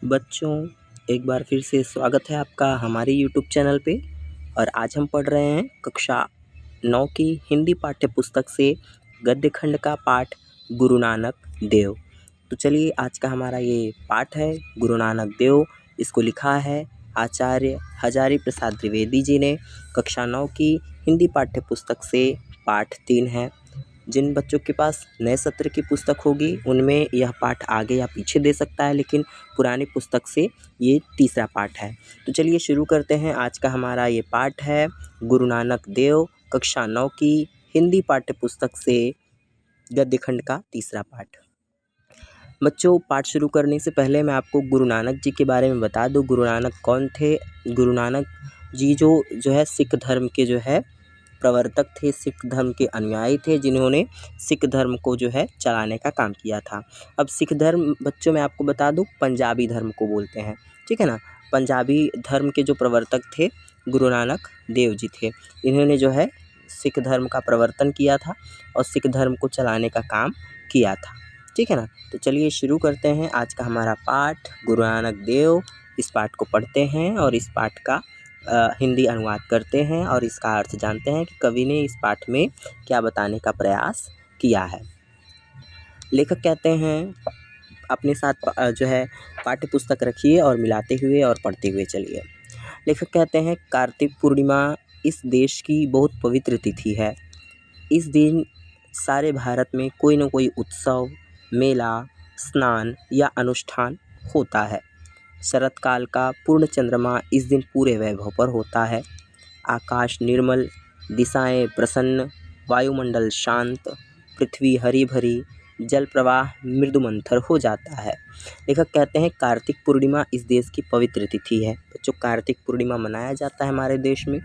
बच्चों, एक बार फिर से स्वागत है आपका हमारे यूट्यूब चैनल पे। और आज हम पढ़ रहे हैं कक्षा 9 की हिंदी पाठ्य पुस्तक से गद्य खंड का पाठ गुरु नानक देव। तो चलिए, आज का हमारा ये पाठ है गुरु नानक देव। इसको लिखा है आचार्य हजारी प्रसाद द्विवेदी जी ने। कक्षा 9 की हिंदी पाठ्य पुस्तक से पाठ 3 है। जिन बच्चों के पास नए सत्र की पुस्तक होगी उनमें यह पाठ आगे या पीछे दे सकता है, लेकिन पुरानी पुस्तक से ये तीसरा पाठ है। तो चलिए शुरू करते हैं। आज का हमारा ये पाठ है गुरु नानक देव, कक्षा 9 की हिंदी पाठ्य पुस्तक से गद्य खंड का तीसरा पाठ। बच्चों, पाठ शुरू करने से पहले मैं आपको गुरु नानक जी के बारे में बता दूं। गुरु नानक कौन थे? गुरु नानक जी जो है सिख धर्म के जो है प्रवर्तक थे, सिख धर्म के अनुयायी थे, जिन्होंने सिख धर्म को जो है चलाने का काम किया था। अब सिख धर्म बच्चों मैं आपको बता दूं पंजाबी धर्म को बोलते हैं, ठीक है ना। पंजाबी धर्म के जो प्रवर्तक थे गुरु नानक देव जी थे। इन्होंने जो है सिख धर्म का प्रवर्तन किया था और सिख धर्म को चलाने का काम किया था, ठीक है ना। तो चलिए शुरू करते हैं आज का हमारा पाठ गुरु नानक देव। इस पाठ को पढ़ते हैं और इस पाठ का हिंदी अनुवाद करते हैं और इसका अर्थ जानते हैं कि कवि ने इस पाठ में क्या बताने का प्रयास किया है। लेखक कहते हैं, अपने साथ जो है पाठ्य पुस्तक रखिए और मिलाते हुए और पढ़ते हुए चलिए। लेखक कहते हैं, कार्तिक पूर्णिमा इस देश की बहुत पवित्र तिथि है। इस दिन सारे भारत में कोई न कोई उत्सव, मेला, स्नान या अनुष्ठान होता है। शरत काल का पूर्ण चंद्रमा इस दिन पूरे वैभव पर होता है। आकाश निर्मल, दिशाएं प्रसन्न, वायुमंडल शांत, पृथ्वी हरी भरी, जल प्रवाह मृदु मंथर हो जाता है। लेखक कहते हैं, कार्तिक पूर्णिमा इस देश की पवित्र तिथि है। बच्चों, कार्तिक पूर्णिमा मनाया जाता है हमारे देश में।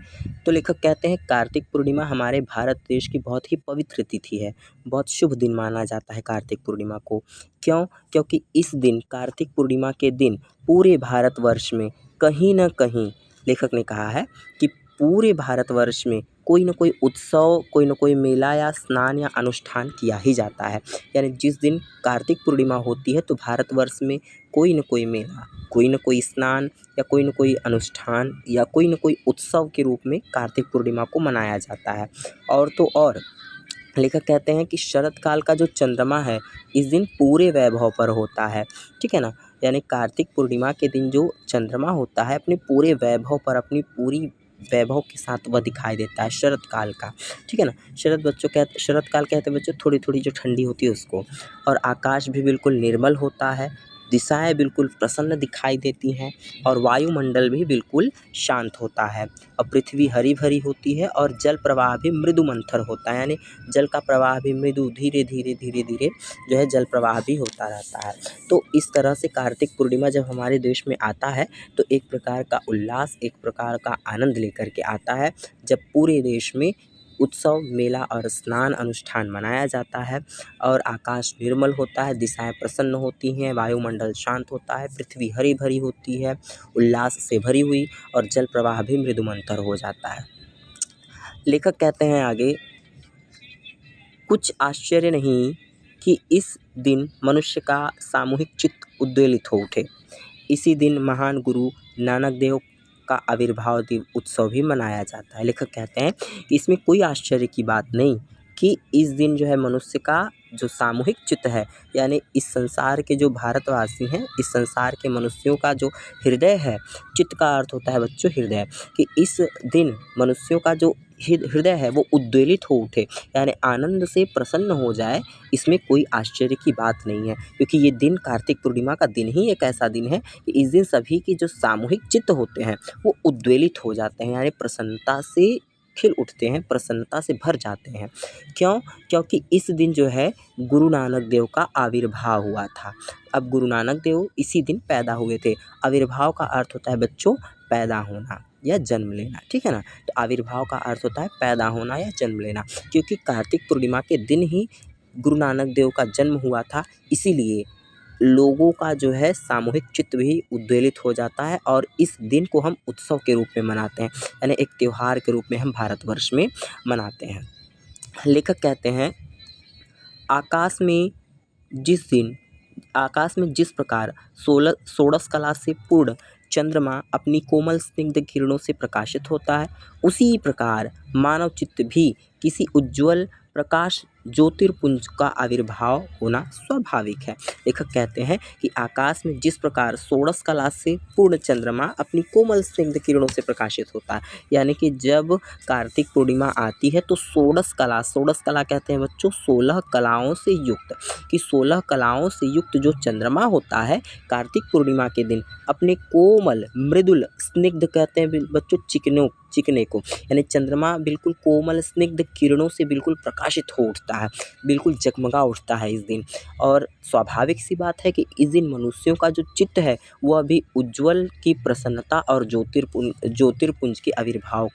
तो लेखक कहते हैं, कार्तिक पूर्णिमा हमारे भारत देश की बहुत ही पवित्र तिथि है। बहुत शुभ दिन माना जाता है कार्तिक पूर्णिमा को। क्यों? क्योंकि इस दिन, कार्तिक पूर्णिमा के दिन, पूरे भारतवर्ष में कहीं न कहीं लेखक ने कहा है कि पूरे भारतवर्ष में कोई न कोई उत्सव, कोई न कोई मेला या स्नान या अनुष्ठान किया ही जाता है। यानी जिस दिन कार्तिक पूर्णिमा होती है तो भारतवर्ष में कोई न कोई मेला, कोई न कोई स्नान या कोई न कोई अनुष्ठान या कोई न कोई उत्सव के रूप में कार्तिक पूर्णिमा को मनाया जाता है। और तो और लेखक कहते हैं कि शरत काल का जो चंद्रमा है इस दिन पूरे वैभव पर होता है, ठीक है ना। यानी कार्तिक पूर्णिमा के दिन जो चंद्रमा होता है अपने पूरे वैभव पर, अपनी पूरी वैभव के साथ वह दिखाई देता है शरत काल का, ठीक है ना। शरत काल कहते हैं बच्चों थोड़ी थोड़ी जो ठंडी होती है उसको। और आकाश भी बिल्कुल निर्मल होता है, दिशाएं बिल्कुल प्रसन्न दिखाई देती हैं और वायुमंडल भी बिल्कुल शांत होता है और पृथ्वी हरी भरी होती है और जल प्रवाह भी मृदु मंथर होता है। यानी जल का प्रवाह भी मृदु, धीरे धीरे जो है जल प्रवाह भी होता रहता है। तो इस तरह से कार्तिक पूर्णिमा जब हमारे देश में आता है तो एक प्रकार का उल्लास, एक प्रकार का आनंद लेकर के आता है, जब पूरे देश में उत्सव, मेला और स्नान अनुष्ठान मनाया जाता है और आकाश निर्मल होता है, दिशाएं प्रसन्न होती हैं, वायुमंडल शांत होता है, पृथ्वी हरी भरी होती है, उल्लास से भरी हुई, और जल प्रवाह भी मृदु मंथर हो जाता है। लेखक कहते हैं आगे, कुछ आश्चर्य नहीं कि इस दिन मनुष्य का सामूहिक चित्त उद्वेलित हो उठे। इसी दिन महान गुरु नानक देव का आविर्भाव उत्सव भी मनाया जाता है। लेखक कहते हैं कि इसमें कोई आश्चर्य की बात नहीं कि इस दिन जो है मनुष्य का जो सामूहिक चित्त है, यानी इस संसार के जो भारतवासी हैं, इस संसार के मनुष्यों का जो हृदय है, चित्त का अर्थ होता है बच्चों हृदय, कि इस दिन मनुष्यों का जो हृदय है वो उद्वेलित हो उठे, यानी आनंद से प्रसन्न हो जाए। इसमें कोई आश्चर्य की बात नहीं है, क्योंकि ये दिन, कार्तिक पूर्णिमा का दिन ही एक ऐसा दिन है कि इस दिन सभी की जो सामूहिक चित्त होते हैं वो उद्वेलित हो जाते हैं, यानी प्रसन्नता से खिल उठते हैं, प्रसन्नता से भर जाते हैं। क्यों? क्योंकि इस दिन जो है गुरु नानक देव का आविर्भाव हुआ था। अब गुरु नानक देव इसी दिन पैदा हुए थे। आविर्भाव का अर्थ होता है बच्चों पैदा होना या जन्म लेना, ठीक है ना। तो आविर्भाव का अर्थ होता है पैदा होना या जन्म लेना, क्योंकि कार्तिक पूर्णिमा के दिन ही गुरु नानक देव का जन्म हुआ था। इसीलिए लोगों का जो है सामूहिक चित्त भी उद्वेलित हो जाता है और इस दिन को हम उत्सव के रूप में मनाते हैं, यानी एक त्यौहार के रूप में हम भारतवर्ष में मनाते हैं। लेखक कहते हैं, आकाश में जिस दिन आकाश में जिस प्रकार षोडश कला से पूर्ण चंद्रमा अपनी कोमल स्निग्ध किरणों से प्रकाशित होता है, उसी प्रकार मानव चित्त भी किसी उज्ज्वल प्रकाश ज्योतिर्पुंज का आविर्भाव होना स्वाभाविक है। लेखक कहते हैं कि आकाश में जिस प्रकार षोडश कला से पूर्ण चंद्रमा अपनी कोमल स्निग्ध किरणों से प्रकाशित होता है, यानी कि जब कार्तिक पूर्णिमा आती है तो षोडश कला कहते हैं बच्चों 16 कलाओं से युक्त, कि 16 कलाओं से युक्त जो चंद्रमा होता है कार्तिक पूर्णिमा के दिन अपने कोमल मृदुल स्निग्ध कहते हैं बच्चों चिकने को, यानी चंद्रमा बिल्कुल कोमल स्निग्ध किरणों से बिल्कुल प्रकाशित हो उठता है, बिल्कुल जगमगा उठता है इस दिन। और स्वाभाविक सी बात है कि इस दिन मनुष्यों का जो चित्त है वह भी उज्ज्वल की प्रसन्नता और ज्योतिर्पुंज के आविर्भाव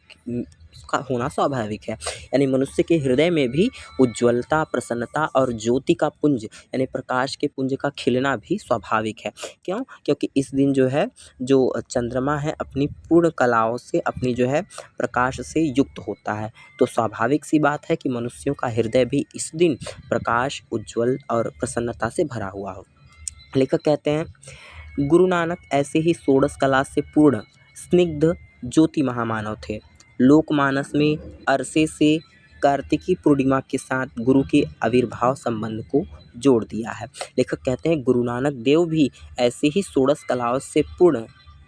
का होना स्वाभाविक है, यानी मनुष्य के हृदय में भी उज्ज्वलता, प्रसन्नता और ज्योति का पुंज यानी प्रकाश के पुंज का खिलना भी स्वाभाविक है। क्यों? क्योंकि इस दिन जो है जो चंद्रमा है अपनी पूर्ण कलाओं से अपनी जो है प्रकाश से युक्त होता है, तो स्वाभाविक सी बात है कि मनुष्यों का हृदय भी इस दिन प्रकाश, उज्ज्वल और प्रसन्नता से भरा हुआ हो। लेखक कहते हैं गुरु नानक ऐसे ही षोडश कला से पूर्ण स्निग्ध ज्योति महामानव थे। लोकमानस में अरसे से कार्तिकी पूर्णिमा के साथ गुरु के आविर्भाव संबंध को जोड़ दिया है। लेखक कहते हैं गुरु नानक देव भी ऐसे ही षोडश कलाओं से पूर्ण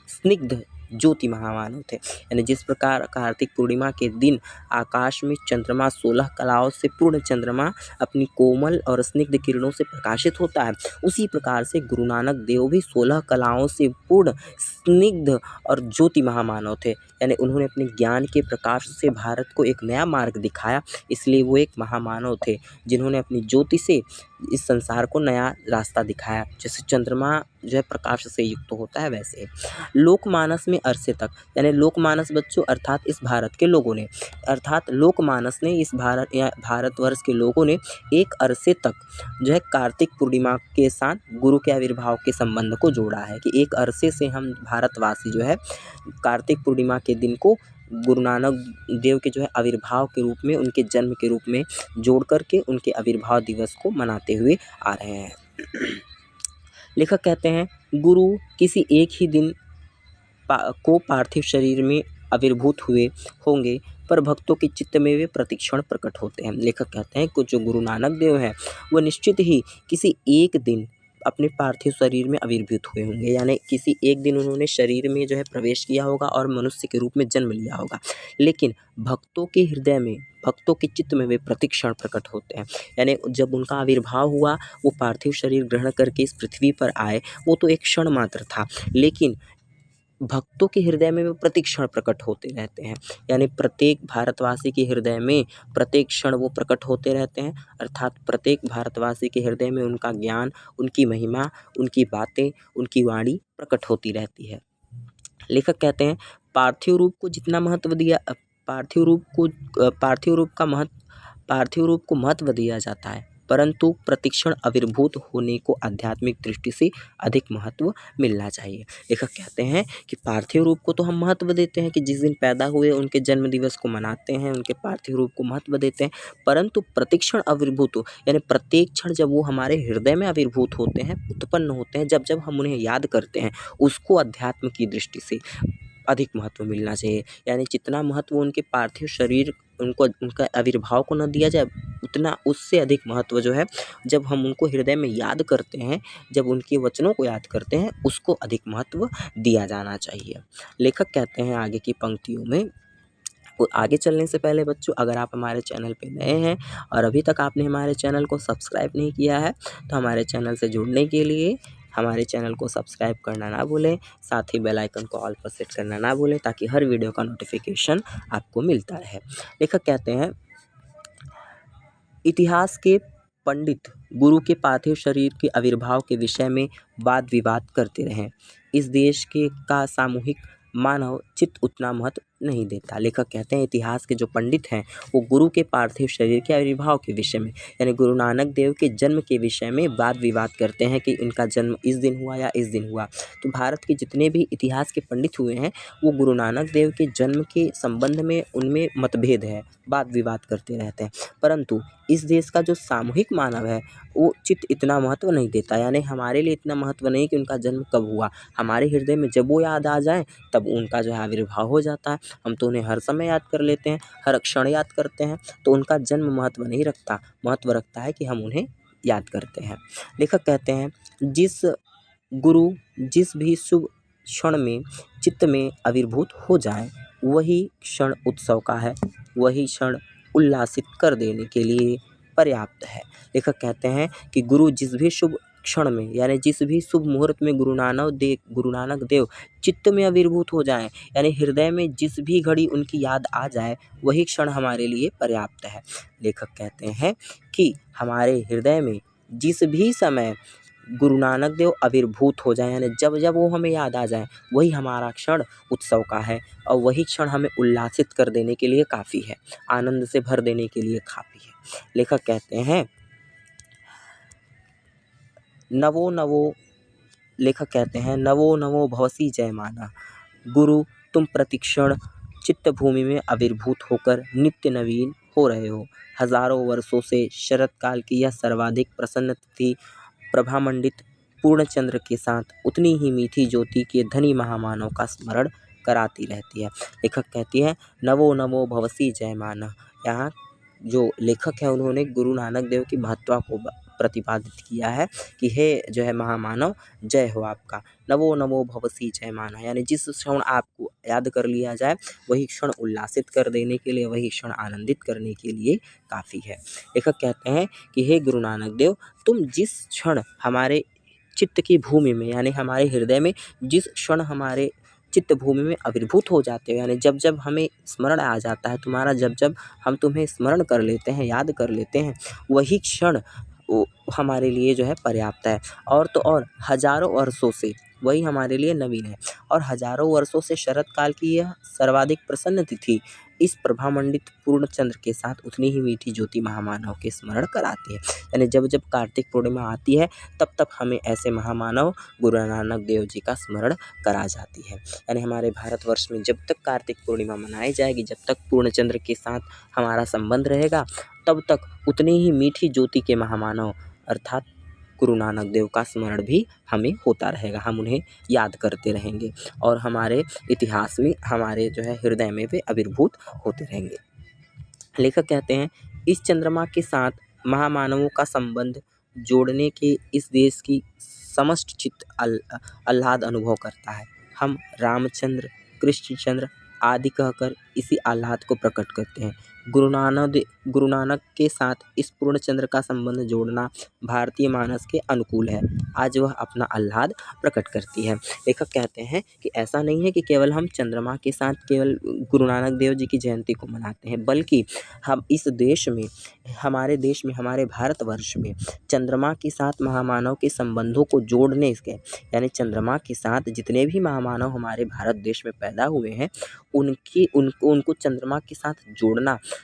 स्निग्ध ज्योति महामानव थे, यानी जिस प्रकार कार्तिक पूर्णिमा के दिन आकाश में चंद्रमा 16 कलाओं से पूर्ण चंद्रमा अपनी कोमल और स्निग्ध किरणों से प्रकाशित होता है, उसी प्रकार से गुरु नानक देव भी 16 कलाओं से पूर्ण स्निग्ध और ज्योति महामानव थे, यानी उन्होंने अपने ज्ञान के प्रकाश से भारत को एक नया मार्ग दिखाया, इसलिए वो एक महामानव थे जिन्होंने अपनी ज्योति से इस संसार को नया रास्ता दिखाया। जैसे चंद्रमा जो है प्रकाश से युक्त होता है वैसे लोकमानस में अरसे तक, यानी लोकमानस बच्चों अर्थात इस भारत के लोगों ने, अर्थात लोकमानस ने इस भारतवर्ष के लोगों ने एक अरसे तक जो है कार्तिक पूर्णिमा के साथ गुरु के आविर्भाव के संबंध को जोड़ा है, कि एक अरसे से हम भारतवासी जो है कार्तिक पूर्णिमा के दिन को गुरु नानक देव के जो है आविर्भाव के रूप में, उनके जन्म के रूप में जोड़ करके उनके आविर्भाव दिवस को मनाते हुए आ रहे हैं। लेखक कहते हैं गुरु किसी एक ही दिन को पार्थिव शरीर में आविर्भूत हुए होंगे, पर भक्तों के चित्त में वे प्रतिक्षण प्रकट होते हैं। लेखक कहते हैं कुछ जो गुरु नानक देव हैं वह निश्चित ही किसी एक दिन अपने पार्थिव शरीर में आविर्भूत हुए होंगे, यानी किसी एक दिन उन्होंने शरीर में जो है प्रवेश किया होगा और मनुष्य के रूप में जन्म लिया होगा, लेकिन भक्तों के हृदय में, भक्तों के चित्त में वे प्रतिक्षण प्रकट होते हैं, यानी जब उनका आविर्भाव हुआ वो पार्थिव शरीर ग्रहण करके इस पृथ्वी पर आए, वो तो एक क्षण मात्र था, लेकिन भक्तों के हृदय में वो प्रतिक्षण प्रकट होते रहते हैं, यानी प्रत्येक भारतवासी के हृदय में प्रत्येक क्षण वो प्रकट होते रहते हैं, अर्थात प्रत्येक भारतवासी के हृदय में उनका ज्ञान, उनकी महिमा, उनकी बातें, उनकी वाणी प्रकट होती रहती है। लेखक कहते हैं पार्थिव रूप को जितना महत्व दिया, पार्थिव रूप को महत्व दिया जाता है, परंतु प्रतिक्षण आविर्भूत होने को आध्यात्मिक दृष्टि से अधिक महत्व मिलना चाहिए। लेखक कहते हैं कि पार्थिव रूप को तो हम महत्व देते हैं कि जिस दिन पैदा हुए उनके जन्म दिवस को मनाते हैं, उनके पार्थिव रूप को महत्व देते हैं, परंतु प्रतिक्षण आविर्भूत हो, यानी प्रत्येक क्षण जब वो हमारे हृदय में आविर्भूत होते हैं, उत्पन्न होते हैं, जब हम उन्हें याद करते हैं, उसको अध्यात्म की दृष्टि से अधिक महत्व मिलना चाहिए, यानी जितना महत्व उनके पार्थिव शरीर उनका आविर्भाव को न दिया जाए, उतना उससे अधिक महत्व जो है जब हम उनको हृदय में याद करते हैं, जब उनके वचनों को याद करते हैं, उसको अधिक महत्व दिया जाना चाहिए। लेखक कहते हैं आगे की पंक्तियों में, आगे चलने से पहले बच्चों अगर आप हमारे चैनल पे नए हैं और अभी तक आपने हमारे चैनल को सब्सक्राइब नहीं किया है, तो हमारे चैनल से जुड़ने के लिए हमारे चैनल को सब्सक्राइब करना ना भूलें, साथ ही बेल आइकन को ऑल पर सेट करना ना भूलें, ताकि हर वीडियो का नोटिफिकेशन आपको मिलता रहे। लेखक कहते हैं इतिहास के पंडित गुरु के पार्थिव शरीर के आविर्भाव के विषय में वाद विवाद करते रहे। इस देश का सामूहिक मानव चित्त उतना महत्व नहीं देता। लेखक कहते हैं इतिहास के जो पंडित हैं वो गुरु के पार्थिव शरीर के आविर्भाव के विषय में यानी गुरु नानक देव के जन्म के विषय में वाद विवाद करते हैं कि इनका जन्म इस दिन हुआ या इस दिन हुआ। तो भारत के जितने भी इतिहास के पंडित हुए हैं वो गुरु नानक देव के जन्म के संबंध में उनमें मतभेद है, वाद विवाद करते रहते हैं। परंतु इस देश का जो सामूहिक मानव है वो चित्त इतना महत्व नहीं देता, यानी हमारे लिए इतना महत्व नहीं कि उनका जन्म कब हुआ। हमारे हृदय में जब वो याद आ जाए तब उनका जो है आविर्भाव हो जाता है। हम तो उन्हें हर समय याद कर लेते हैं, हर क्षण याद करते हैं। तो उनका जन्म महत्व नहीं रखता, महत्व रखता है कि हम उन्हें याद करते हैं। लेखक कहते हैं जिस गुरु जिस भी शुभ क्षण में चित्त में आविर्भूत हो जाए वही क्षण उत्सव का है, वही क्षण उल्लासित कर देने के लिए पर्याप्त है। लेखक कहते हैं कि गुरु जिस भी शुभ क्षण में यानी जिस भी शुभ मुहूर्त में गुरु नानक देव चित्त में आविर्भूत हो जाएं यानी हृदय में जिस भी घड़ी उनकी याद आ जाए वही क्षण हमारे लिए पर्याप्त है। लेखक कहते हैं कि हमारे हृदय में जिस भी समय गुरु नानक देव आविर्भूत हो जाए यानी जब जब वो हमें याद आ जाए वही हमारा क्षण उत्सव का है और वही क्षण हमें उल्लासित कर देने के लिए काफ़ी है, आनंद से भर देने के लिए काफ़ी है। लेखक कहते हैं नवो नवो भवसी जयमाना गुरु तुम प्रतिक्षण चित्त भूमि में आविर्भूत होकर नित्य नवीन हो रहे हो। हजारों वर्षों से शरत काल की यह सर्वाधिक प्रसन्न तिथि प्रभामंडित पूर्णचंद्र के साथ उतनी ही मीठी ज्योति के धनी महामानव का स्मरण कराती रहती है। लेखक कहती है नवो नवो भवसी जयमाना। यहाँ जो लेखक है उन्होंने गुरु नानक देव की महत्ता को प्रतिपादित किया है कि हे जो है महामानव जय हो आपका। नवो नवो भवसी जयमाना यानी जिस क्षण आपको याद कर लिया जाए वही क्षण उल्लासित कर देने के लिए, वही क्षण आनंदित करने के लिए काफ़ी है। लेखक कहते हैं कि हे गुरु नानक देव तुम जिस क्षण हमारे चित्त की भूमि में यानी हमारे हृदय में जिस क्षण हमारे चित्त भूमि में आविर्भूत हो जाते हो यानी जब जब हमें स्मरण आ जाता है तुम्हारा, जब जब हम तुम्हें स्मरण कर लेते हैं, याद कर लेते हैं, वही क्षण वो हमारे लिए जो है पर्याप्त है। और तो और हजारों वर्षों से वही हमारे लिए नवीन है और हजारों वर्षों से शरत काल की यह सर्वाधिक प्रसन्न तिथि इस प्रभामंडित पूर्णचंद्र के साथ उतनी ही मीठी ज्योति महामानव के स्मरण कराती है। यानी जब जब कार्तिक पूर्णिमा आती है तब तब हमें ऐसे महामानव गुरु नानक देव जी का स्मरण करा जाती है। यानी हमारे भारतवर्ष में जब तक कार्तिक पूर्णिमा मनाई जाएगी, जब तक पूर्णचंद्र के साथ हमारा संबंध रहेगा तब तक उतनी ही मीठी ज्योति के महामानव अर्थात गुरु नानक देव का स्मरण भी हमें होता रहेगा, हम उन्हें याद करते रहेंगे और हमारे इतिहास में हमारे जो है हृदय में वे आविर्भूत होते रहेंगे। लेखक कहते हैं इस चंद्रमा के साथ महामानवों का संबंध जोड़ने के इस देश की समस्त चित्त आह्लाद अनुभव करता है। हम रामचंद्र, कृष्णचंद्र आदि कहकर इसी आह्लाद को प्रकट करते हैं। गुरु नानक के साथ इस पूर्णचंद्र का संबंध जोड़ना भारतीय मानस के अनुकूल है। आज वह अपना आह्लाद प्रकट करती है। लेखक कहते हैं कि ऐसा नहीं है कि केवल हम चंद्रमा के साथ केवल गुरु नानक देव जी की जयंती को मनाते हैं, बल्कि हम इस देश में हमारे भारतवर्ष में चंद्रमा के साथ महामानव के संबंधों को जोड़ने के यानी चंद्रमा के साथ जितने भी महामानव हमारे भारत देश में पैदा हुए हैं उनको चंद्रमा के साथ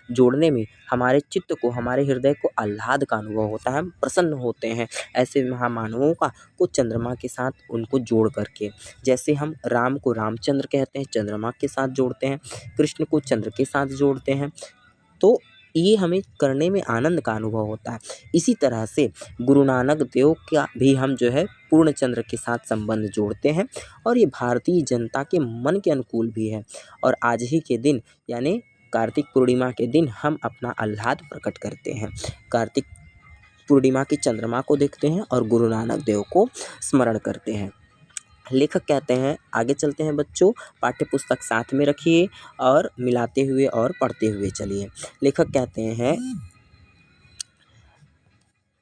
जोड़ने में हमारे चित्त को, हमारे हृदय को आह्लाद का अनुभव होता है, हम प्रसन्न होते हैं ऐसे महामानवों को चंद्रमा के साथ उनको जोड़ करके। जैसे हम राम को रामचंद्र कहते हैं, चंद्रमा के साथ जोड़ते हैं, कृष्ण को चंद्र के साथ जोड़ते हैं, तो ये हमें करने में आनंद का अनुभव होता है। इसी तरह से गुरु नानक देव का भी हम जो है पूर्णचंद्र के साथ संबंध जोड़ते हैं और ये भारतीय जनता के मन के अनुकूल भी है। और आज ही के दिन यानी कार्तिक पूर्णिमा के दिन हम अपना आह्लाद प्रकट करते हैं, कार्तिक पूर्णिमा की चंद्रमा को देखते हैं और गुरु नानक देव को स्मरण करते हैं। लेखक कहते हैं आगे चलते हैं बच्चों, पाठ्य पुस्तक साथ में रखिए और मिलाते हुए और पढ़ते हुए चलिए। लेखक कहते हैं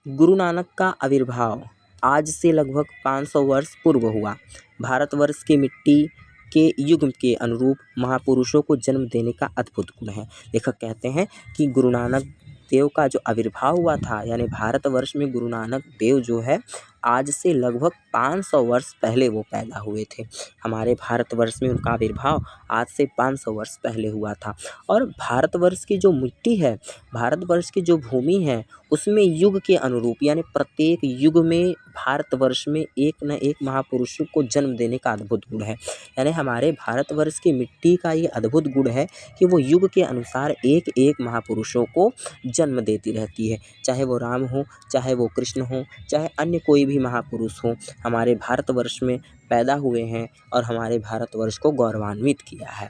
गुरु नानक का आविर्भाव आज से लगभग 500 वर्ष पूर्व हुआ। भारतवर्ष की मिट्टी के युग के अनुरूप महापुरुषों को जन्म देने का अद्भुत गुण है। लेखक कहते हैं कि गुरु नानक देव का जो आविर्भाव हुआ था यानी भारतवर्ष में गुरु नानक देव जो है आज से लगभग 500 वर्ष पहले वो पैदा हुए थे। हमारे भारतवर्ष में उनका आविर्भाव आज से 500 वर्ष पहले हुआ था। और भारतवर्ष की जो मिट्टी है, भारतवर्ष की जो भूमि है, उसमें युग के अनुरूप यानी प्रत्येक युग में भारतवर्ष में एक न एक महापुरुषों को जन्म देने का अद्भुत गुण है। यानी हमारे भारतवर्ष की मिट्टी का ये अद्भुत गुण है कि वो युग के अनुसार एक एक महापुरुषों को जन्म देती रहती है। चाहे वो राम हो, चाहे वो कृष्ण हो, चाहे अन्य कोई भी महापुरुष हो, हमारे भारतवर्ष में पैदा हुए हैं और हमारे भारतवर्ष को गौरवान्वित किया है।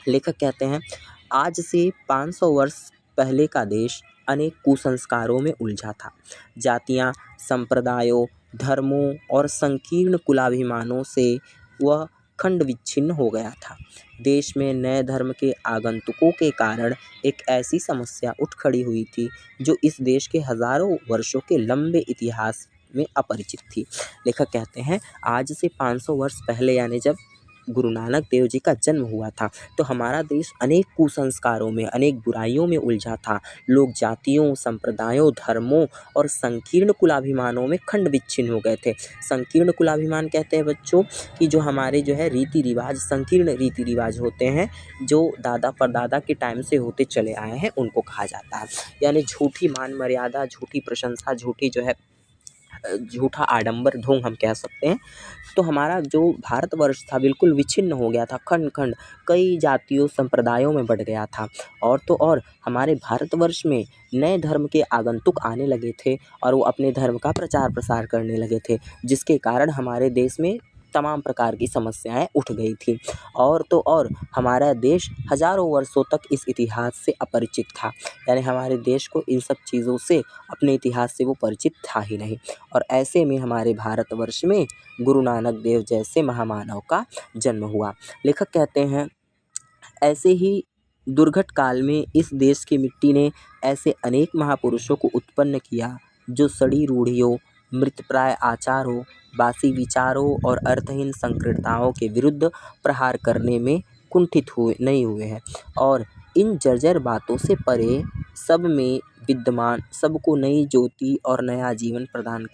लेखक कहते हैं, आज से 500 वर्ष पहले का देश अनेक कुसंस्कारों में उलझा था। जातियाँ, संप्रदायों, धर्मों और संकीर्ण कुलाभिमानों से वह खंड विच्छिन्न हो गया था। देश में नए धर्म के आगंतुकों के कारण एक ऐसी समस्या उठ खड़ी हुई थी जो इस देश के हजारों वर्षों के लंबे इतिहास में अपरिचित थी। लेखक कहते हैं, आज से 500 वर्ष पहले यानी जब गुरु नानक देव जी का जन्म हुआ था, तो हमारा देश अनेक कुसंस्कारों में, अनेक बुराइयों में उलझा था। लोग जातियों, संप्रदायों, धर्मों और संकीर्ण कुलाभिमानों में खंड विच्छिन्न हो गए थे। संकीर्ण कुलाभिमान कहते हैं बच्चों कि जो हमारे जो है रीति रिवाज, संकीर्ण रीति रिवाज होते हैं, जो दादा परदादा के टाइम से होते चले आए हैं, उनको कहा जाता है। यानी झूठी मान मर्यादा, झूठी प्रशंसा, झूठी जो है झूठा आडंबर, ढोंग हम कह सकते हैं। तो हमारा जो भारतवर्ष था बिल्कुल विच्छिन्न हो गया था, खंड खंड कई जातियों, संप्रदायों में बँट गया था। और तो और हमारे भारतवर्ष में नए धर्म के आगंतुक आने लगे थे और वो अपने धर्म का प्रचार प्रसार करने लगे थे, जिसके कारण हमारे देश में तमाम प्रकार की समस्याएं उठ गई थी। और तो और हमारा देश हजारों वर्षों तक इस इतिहास से अपरिचित था। यानी हमारे देश को इन सब चीज़ों से, अपने इतिहास से वो परिचित था ही नहीं। और ऐसे में हमारे भारतवर्ष में गुरु नानक देव जैसे महामानव का जन्म हुआ। लेखक कहते हैं, ऐसे ही दुर्घट काल में इस देश की मिट्टी ने ऐसे अनेक महापुरुषों को उत्पन्न किया जो सड़ी रूढ़ियों, मृतप्राय आचारों, बासी विचारों और अर्थहीन संकीर्णताओं के विरुद्ध प्रहार करने में कुंठित नहीं हुए हैं। और इन जर्जर बातों से परे सब में विद्यमान, सबको नई ज्योति और नया जीवन प्रदान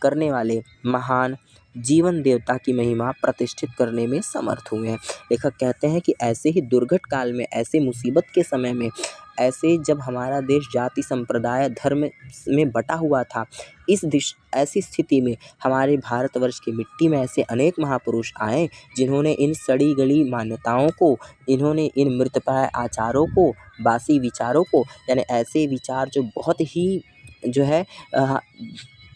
करने वाले महान जीवन देवता की महिमा प्रतिष्ठित करने में समर्थ हुए हैं। लेखक कहते हैं कि ऐसे ही दुर्घट काल में, ऐसे मुसीबत के समय में, ऐसे जब हमारा देश जाति, संप्रदाय, धर्म में बटा हुआ था, ऐसी स्थिति में हमारे भारतवर्ष की मिट्टी में ऐसे अनेक महापुरुष आए जिन्होंने इन सड़ी गली मान्यताओं को, इन्होंने इन मृतप्राय आचारों को, बासी विचारों को, यानी ऐसे विचार जो बहुत ही जो है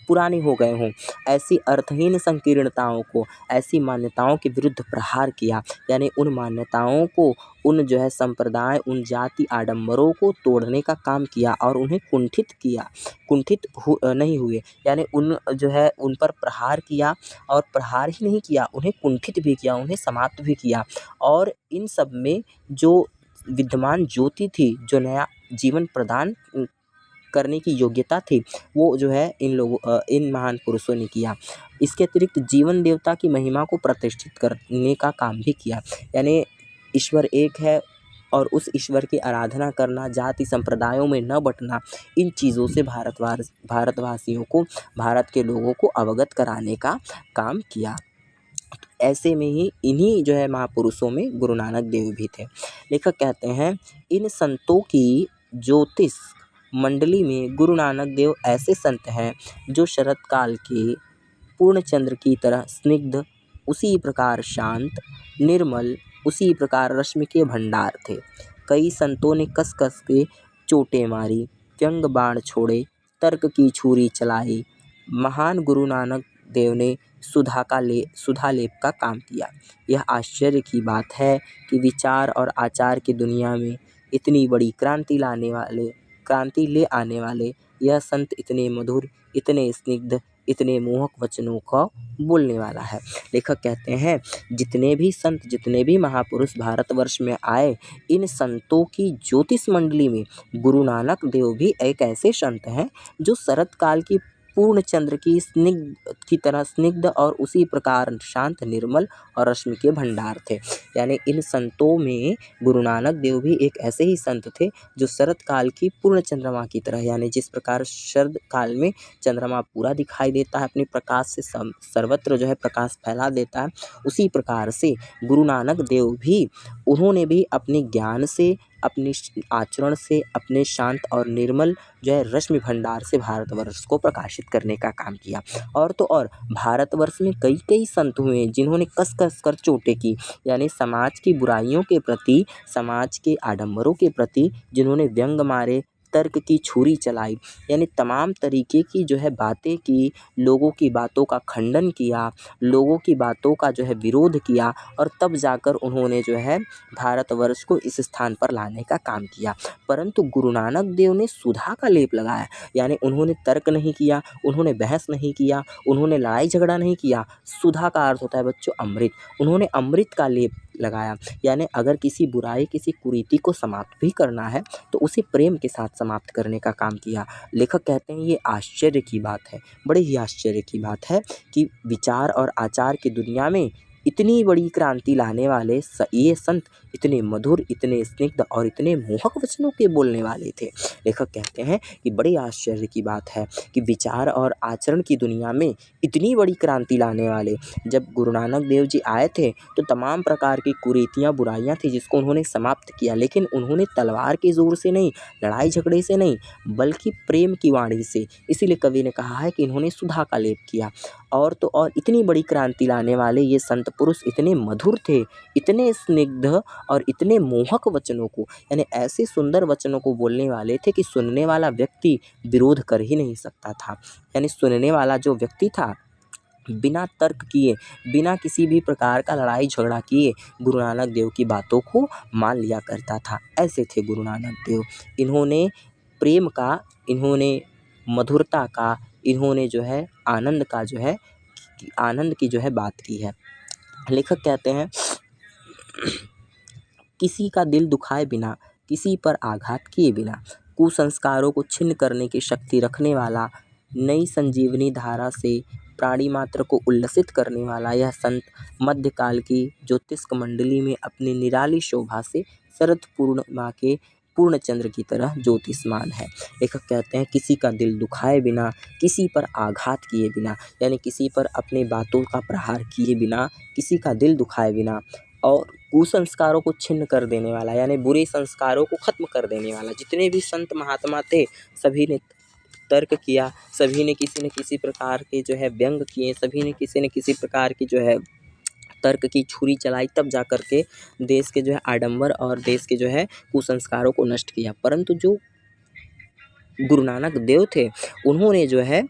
पुराने हो गए हों, ऐसी अर्थहीन संकीर्णताओं को, ऐसी मान्यताओं के विरुद्ध प्रहार किया। यानी उन मान्यताओं को, उन जो है संप्रदाय, उन जाति आडंबरों को तोड़ने का काम किया और उन्हें कुंठित किया, नहीं हुए। यानी उन जो है उन पर प्रहार किया, और प्रहार ही नहीं किया, उन्हें कुंठित भी किया, उन्हें समाप्त भी किया। और इन सब में जो विद्यमान ज्योति थी, जो नया जीवन प्रदान करने की योग्यता थी, वो जो है इन महान पुरुषों ने किया। इसके अतिरिक्त जीवन देवता की महिमा को प्रतिष्ठित करने का काम भी किया। यानी ईश्वर एक है और उस ईश्वर की आराधना करना, जाति संप्रदायों में न बँटना, इन चीज़ों से भारतवासियों को, भारत के लोगों को अवगत कराने का काम किया। ऐसे में ही इन्हीं जो है महापुरुषों में गुरु नानक देव भी थे। लेखक कहते हैं, इन संतों की ज्योतिष मंडली में गुरु नानक देव ऐसे संत हैं जो शरत काल के पूर्ण चंद्र की तरह स्निग्ध, उसी प्रकार शांत, निर्मल, उसी प्रकार रश्मि के भंडार थे। कई संतों ने कस कस के चोटें मारी, व्यंग बाण छोड़े, तर्क की छुरी चलाई। महान गुरु नानक देव ने सुधा लेप का काम किया। यह आश्चर्य की बात है कि विचार और आचार की दुनिया में इतनी बड़ी क्रांति ले आने वाले यह संत इतने मधुर, इतने स्निग्ध, इतने मोहक वचनों का बोलने वाला है। लेखक कहते हैं, जितने भी संत, जितने भी महापुरुष भारतवर्ष में आए, इन संतों की ज्योतिष मंडली में गुरु नानक देव भी एक ऐसे संत हैं जो शरत काल की पूर्ण चंद्र की स्निग्ध की तरह स्निग्ध और उसी प्रकार शांत, निर्मल और रश्मि के भंडार थे। यानी इन संतों में गुरु नानक देव भी एक ऐसे ही संत थे जो शरत काल की पूर्ण चंद्रमा की तरह, यानी जिस प्रकार शरद काल में चंद्रमा पूरा दिखाई देता है, अपने प्रकाश से सर्वत्र जो है प्रकाश फैला देता है, उसी प्रकार से गुरु नानक देव भी, उन्होंने भी अपने ज्ञान से, अपने आचरण से, अपने शांत और निर्मल जो है रश्मि भंडार से भारतवर्ष को प्रकाशित करने का काम किया। और तो और भारतवर्ष में कई कई संत हुए जिन्होंने कस कस कर चोटें की, यानी समाज की बुराइयों के प्रति, समाज के आडंबरों के प्रति जिन्होंने व्यंग मारे, तर्क की छुरी चलाई, यानी तमाम तरीके की जो है बातें की, लोगों की बातों का खंडन किया, लोगों की बातों का जो है विरोध किया, और तब जाकर उन्होंने जो है भारतवर्ष को इस स्थान पर लाने का काम किया। परंतु गुरु नानक देव ने सुधा का लेप लगाया, यानी उन्होंने तर्क नहीं किया, उन्होंने बहस नहीं किया, उन्होंने लड़ाई झगड़ा नहीं किया। सुधा का अर्थ होता है बच्चों अमृत, उन्होंने अमृत का लेप लगाया, यानी अगर किसी बुराई, किसी कुरीति को समाप्त भी करना है तो उसे प्रेम के साथ समाप्त करने का काम किया। लेखक कहते हैं ये आश्चर्य की बात है, बड़े ही आश्चर्य की बात है कि विचार और आचार की दुनिया में इतनी बड़ी क्रांति लाने वाले ये संत इतने मधुर, इतने स्निग्ध और इतने मोहक वचनों के बोलने वाले थे। लेखक कहते हैं कि बड़े आश्चर्य की बात है कि विचार और आचरण की दुनिया में इतनी बड़ी क्रांति लाने वाले, जब गुरु नानक देव जी आए थे तो तमाम प्रकार की कुरीतियाँ, बुराइयाँ थी जिसको उन्होंने समाप्त किया, लेकिन उन्होंने तलवार के ज़ोर से नहीं, लड़ाई झगड़े से नहीं, बल्कि प्रेम की वाणी से। इसीलिए कवि ने कहा है कि इन्होंने सुधा का लेप किया। और तो और इतनी बड़ी क्रांति लाने वाले ये संत पुरुष इतने मधुर थे, इतने स्निग्ध और इतने मोहक वचनों को, यानी ऐसे सुंदर वचनों को बोलने वाले थे कि सुनने वाला व्यक्ति विरोध कर ही नहीं सकता था। यानी सुनने वाला जो व्यक्ति था बिना तर्क किए, बिना किसी भी प्रकार का लड़ाई झगड़ा किए गुरु नानक देव की बातों को मान लिया करता था। ऐसे थे गुरु नानक देव। इन्होंने प्रेम का, इन्होंने मधुरता का, इन्होंने जो है आनंद का जो है आनंद की जो है बात की है। लेखक कहते हैं किसी का दिल दुखाए बिना, किसी पर आघात किए बिना, कुसंस्कारों को छिन्न करने की शक्ति रखने वाला, नई संजीवनी धारा से प्राणी मात्र को उल्लसित करने वाला यह संत मध्यकाल की ज्योतिष्क मंडली में अपनी निराली शोभा से शरद पूर्णिमा के पूर्ण चंद्र की तरह ज्योतिष्मान है। लेखक कहते हैं किसी का दिल दुखाए बिना, किसी पर आघात किए बिना, यानी किसी पर अपने बातों का प्रहार किए बिना, किसी का दिल दुखाए बिना, और कुसंस्कारों को छिन्न कर देने वाला, यानी बुरे संस्कारों को खत्म कर देने वाला। जितने भी संत महात्मा थे सभी ने तर्क किया, सभी ने किसी न किसी प्रकार के जो है व्यंग किए, सभी ने किसी न किसी प्रकार की जो है तर्क की छुरी चलाई, तब जा कर के देश के जो है आडंबर और देश के जो है कुसंस्कारों को नष्ट किया। परंतु जो गुरु नानक देव थे उन्होंने जो है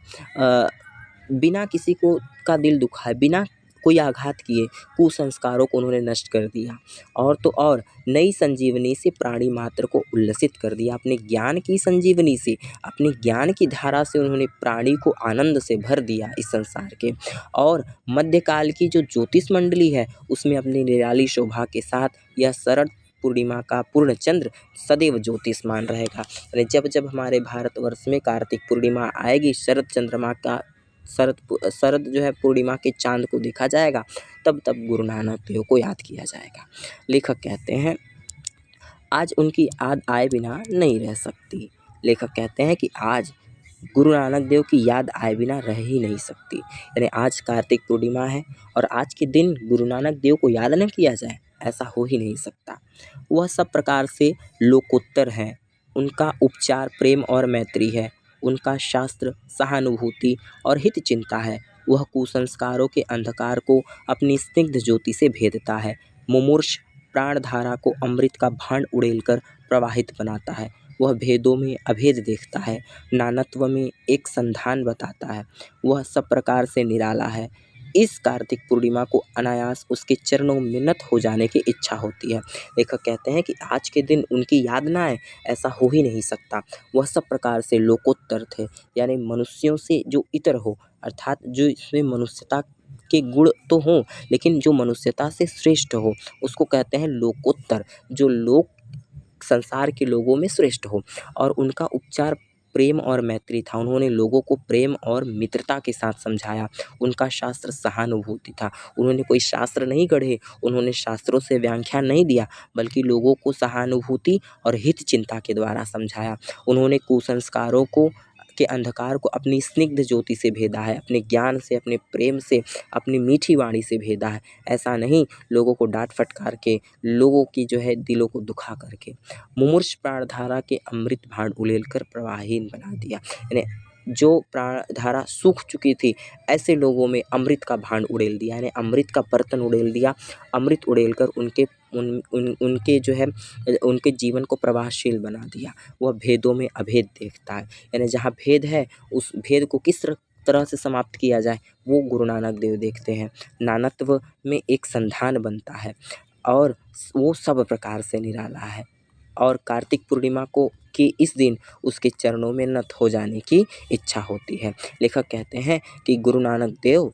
बिना किसी को का दिल दुखाए, बिना कोई आघात किए कुसंस्कारों को उन्होंने नष्ट कर दिया, और तो और नई संजीवनी से प्राणी मात्र को उल्लसित कर दिया। अपने ज्ञान की संजीवनी से, अपने ज्ञान की धारा से उन्होंने प्राणी को आनंद से भर दिया इस संसार के। और मध्यकाल की जो ज्योतिष मंडली है उसमें अपनी निराली शोभा के साथ यह शरद पूर्णिमा का पूर्ण चंद्र सदैव ज्योतिषमान रहेगा। यानी जब जब हमारे भारतवर्ष में कार्तिक पूर्णिमा आएगी, शरद चंद्रमा का शरद जो है पूर्णिमा के चांद को देखा जाएगा, तब तब गुरु नानक देव को याद किया जाएगा। लेखक कहते हैं आज उनकी याद आए बिना नहीं रह सकती। लेखक कहते हैं कि आज गुरु नानक देव की याद आए बिना रह ही नहीं सकती। यानी आज कार्तिक पूर्णिमा है और आज के दिन गुरु नानक देव को याद न किया जाए, ऐसा हो ही नहीं सकता। वह सब प्रकार से लोकोत्तर हैं, उनका उपचार प्रेम और मैत्री है, उनका शास्त्र सहानुभूति और हित चिंता है। वह कुसंस्कारों के अंधकार को अपनी स्निग्ध ज्योति से भेदता है, मुमूर्ष प्राणधारा को अमृत का भांड उड़ेलकर प्रवाहित बनाता है। वह भेदों में अभेद देखता है, नानत्व में एक संधान बताता है। वह सब प्रकार से निराला है। इस कार्तिक पूर्णिमा को अनायास उसके चरणों में नत हो जाने की इच्छा होती है। लेखक कहते हैं कि आज के दिन उनकी याद ना आए, ऐसा हो ही नहीं सकता। वह सब प्रकार से लोकोत्तर थे, यानी मनुष्यों से जो इतर हो, अर्थात जो इसमें मनुष्यता के गुण तो हों लेकिन जो मनुष्यता से श्रेष्ठ हो, उसको कहते हैं लोकोत्तर। जो लोक संसार के लोगों में श्रेष्ठ हो, और उनका उपचार प्रेम और मैत्री था। उन्होंने लोगों को प्रेम और मित्रता के साथ समझाया। उनका शास्त्र सहानुभूति था। उन्होंने कोई शास्त्र नहीं गढ़े, उन्होंने शास्त्रों से व्याख्यान नहीं दिया, बल्कि लोगों को सहानुभूति और हित चिंता के द्वारा समझाया। उन्होंने कुसंस्कारों को के अंधकार को अपनी स्निग्ध ज्योति से भेदा है, अपने ज्ञान से, अपने प्रेम से, अपनी मीठी वाणी से भेदा है। ऐसा नहीं लोगों को डांट फटकार के, लोगों की जो है दिलों को दुखा करके। मुमूर्ष प्राणधारा के अमृत भांड उड़ेलकर प्रवाहहीन बना दिया। यानी जो प्राणधारा सूख चुकी थी, ऐसे लोगों में अमृत का भांड उड़ेल दिया, यानी अमृत का बर्तन उड़ेल दिया। अमृत उड़ेलकर उनके जो है उनके जीवन को प्रवाहशील बना दिया। वह भेदों में अभेद देखता है, यानी जहाँ भेद है उस भेद को किस तरह से समाप्त किया जाए, वो गुरु नानक देव देखते हैं। नानत्व में एक संधान बनता है और वो सब प्रकार से निराला है। और कार्तिक पूर्णिमा को कि इस दिन उसके चरणों में नत हो जाने की इच्छा होती है। लेखक कहते हैं कि गुरु नानक देव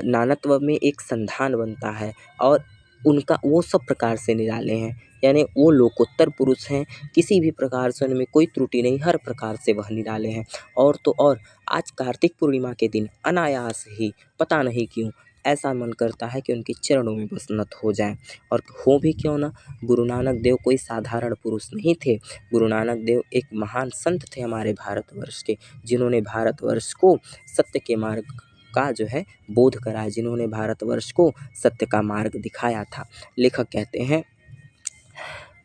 नानत्व में एक संधान बनता है और उनका वो सब प्रकार से निराले हैं, यानी वो लोकोत्तर पुरुष हैं। किसी भी प्रकार से उनमें कोई त्रुटि नहीं, हर प्रकार से वह निराले हैं। और तो और आज कार्तिक पूर्णिमा के दिन अनायास ही, पता नहीं क्यों, ऐसा मन करता है कि उनके चरणों में बस नत हो जाएं। और हो भी क्यों ना, गुरु नानक देव कोई साधारण पुरुष नहीं थे। गुरु नानक देव एक महान संत थे हमारे भारतवर्ष के, जिन्होंने भारतवर्ष को सत्य के मार्ग का जो है बोध कराया, जिन्होंने भारतवर्ष को सत्य का मार्ग दिखाया था। लेखक कहते हैं,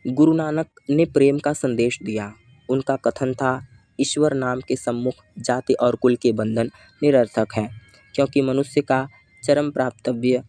गुरु नानक ने प्रेम का संदेश दिया। उनका कथन था, ईश्वर नाम के सम्मुख जाति और कुल के बंधन निरर्थक हैं, क्योंकि मनुष्य का चरम प्राप्तव्य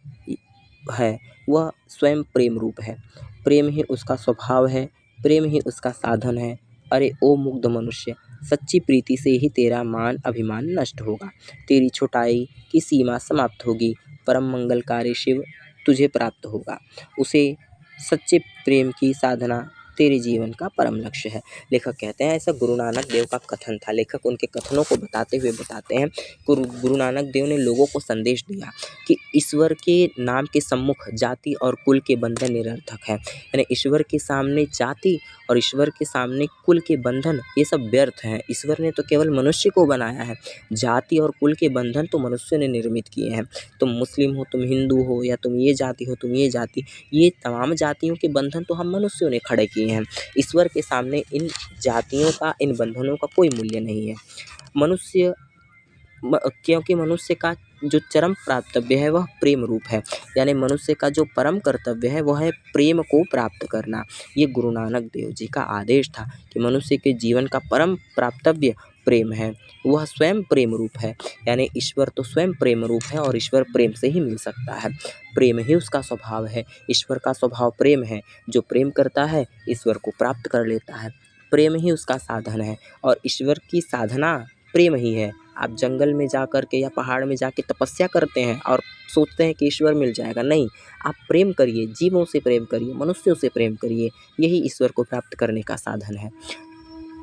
है वह स्वयं प्रेम रूप है। प्रेम ही उसका स्वभाव है, प्रेम ही उसका साधन है। अरे ओ मुग्ध मनुष्य, सच्ची प्रीति से ही तेरा मान अभिमान नष्ट होगा, तेरी छोटाई की सीमा समाप्त होगी, परम मंगलकारी शिव तुझे प्राप्त होगा। उसे सच्चे प्रेम की साधना तेरे जीवन का परम लक्ष्य है। लेखक कहते हैं ऐसा गुरु नानक देव का कथन था। लेखक उनके कथनों को बताते हुए बताते हैं, गुरु नानक देव ने लोगों को संदेश दिया कि ईश्वर के नाम के सम्मुख जाति और कुल के बंधन निरर्थक है। यानी ईश्वर के सामने जाति और ईश्वर के सामने कुल के बंधन ये सब व्यर्थ हैं। ईश्वर ने तो केवल मनुष्य को बनाया है, जाति और कुल के बंधन तो मनुष्य ने निर्मित किए हैं। तुम मुस्लिम हो, तुम हिंदू हो, या तुम ये जाति हो, तुम ये जाति, ये तमाम जातियों के बंधन तो हम मनुष्यों ने खड़े किए हैं। ईश्वर के सामने इन जातियों का, इन बंधनों का कोई मूल्य नहीं है। मनुष्य क्योंकि मनुष्य का जो चरम प्राप्तव्य है वह प्रेम रूप है, यानी मनुष्य का जो परम कर्तव्य है वह है प्रेम को प्राप्त करना। ये गुरु नानक देव जी का आदेश था कि मनुष्य के जीवन का परम प्राप्तव्य प्रेम है, वह स्वयं प्रेम रूप है। यानी ईश्वर तो स्वयं प्रेम रूप है और ईश्वर प्रेम से ही मिल सकता है। प्रेम ही उसका स्वभाव है, ईश्वर का स्वभाव प्रेम है। जो प्रेम करता है ईश्वर को प्राप्त कर लेता है। प्रेम ही उसका साधन है और ईश्वर की साधना प्रेम ही है। आप जंगल में जा कर के या पहाड़ में जाके तपस्या करते हैं और सोचते हैं कि ईश्वर मिल जाएगा, नहीं। आप प्रेम करिए, जीवों से प्रेम करिए, मनुष्यों से प्रेम करिए, यही ईश्वर को प्राप्त करने का साधन है।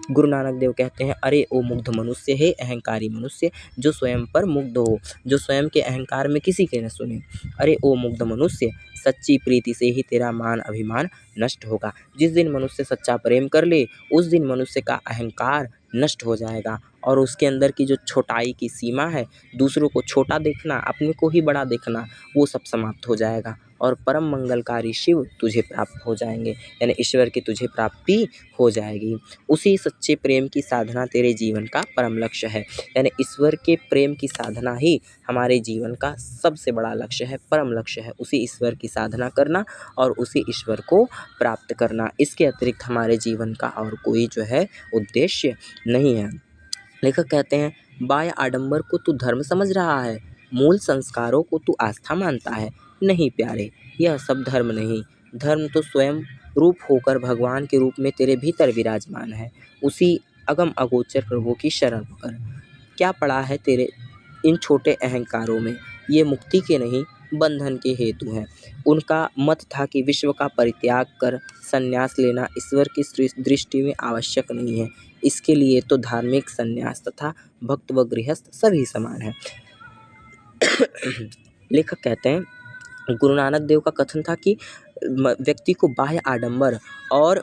गुरु नानक देव कहते हैं, अरे ओ मुग्ध मनुष्य, है अहंकारी मनुष्य जो स्वयं पर मुग्ध हो, जो स्वयं के अहंकार में किसी के न सुने। अरे ओ मुग्ध मनुष्य, सच्ची प्रीति से ही तेरा मान अभिमान नष्ट होगा। जिस दिन मनुष्य सच्चा प्रेम कर ले, उस दिन मनुष्य का अहंकार नष्ट हो जाएगा और उसके अंदर की जो छोटाई की सीमा है, दूसरों को छोटा देखना, अपने को ही बड़ा देखना, वो सब समाप्त हो जाएगा और परम मंगलकारी शिव तुझे प्राप्त हो जाएंगे, यानी ईश्वर की तुझे प्राप्ति हो जाएगी। उसी सच्चे प्रेम की साधना तेरे जीवन का परम लक्ष्य है, यानी ईश्वर के प्रेम की साधना ही हमारे जीवन का सबसे बड़ा लक्ष्य है, परम लक्ष्य है। उसी ईश्वर की साधना करना और उसी ईश्वर को प्राप्त करना, इसके अतिरिक्त हमारे जीवन का और कोई जो है उद्देश्य नहीं है। लेखक कहते हैं, बाह्य आडंबर को तू धर्म समझ रहा है, मूल संस्कारों को तू आस्था मानता है। नहीं प्यारे, यह सब धर्म नहीं। धर्म तो स्वयं रूप होकर भगवान के रूप में तेरे भीतर विराजमान है। उसी अगम अगोचर प्रभु की शरण पकड़। क्या पड़ा है तेरे इन छोटे अहंकारों में, ये मुक्ति के नहीं बंधन के हेतु हैं। उनका मत था कि विश्व का परित्याग कर संन्यास लेना ईश्वर की दृष्टि में आवश्यक नहीं है। इसके लिए तो धार्मिक संन्यास तथा भक्त व गृहस्थ सभी समान हैं। लेखक कहते हैं, गुरु नानक देव का कथन था कि व्यक्ति को बाह्य आडंबर और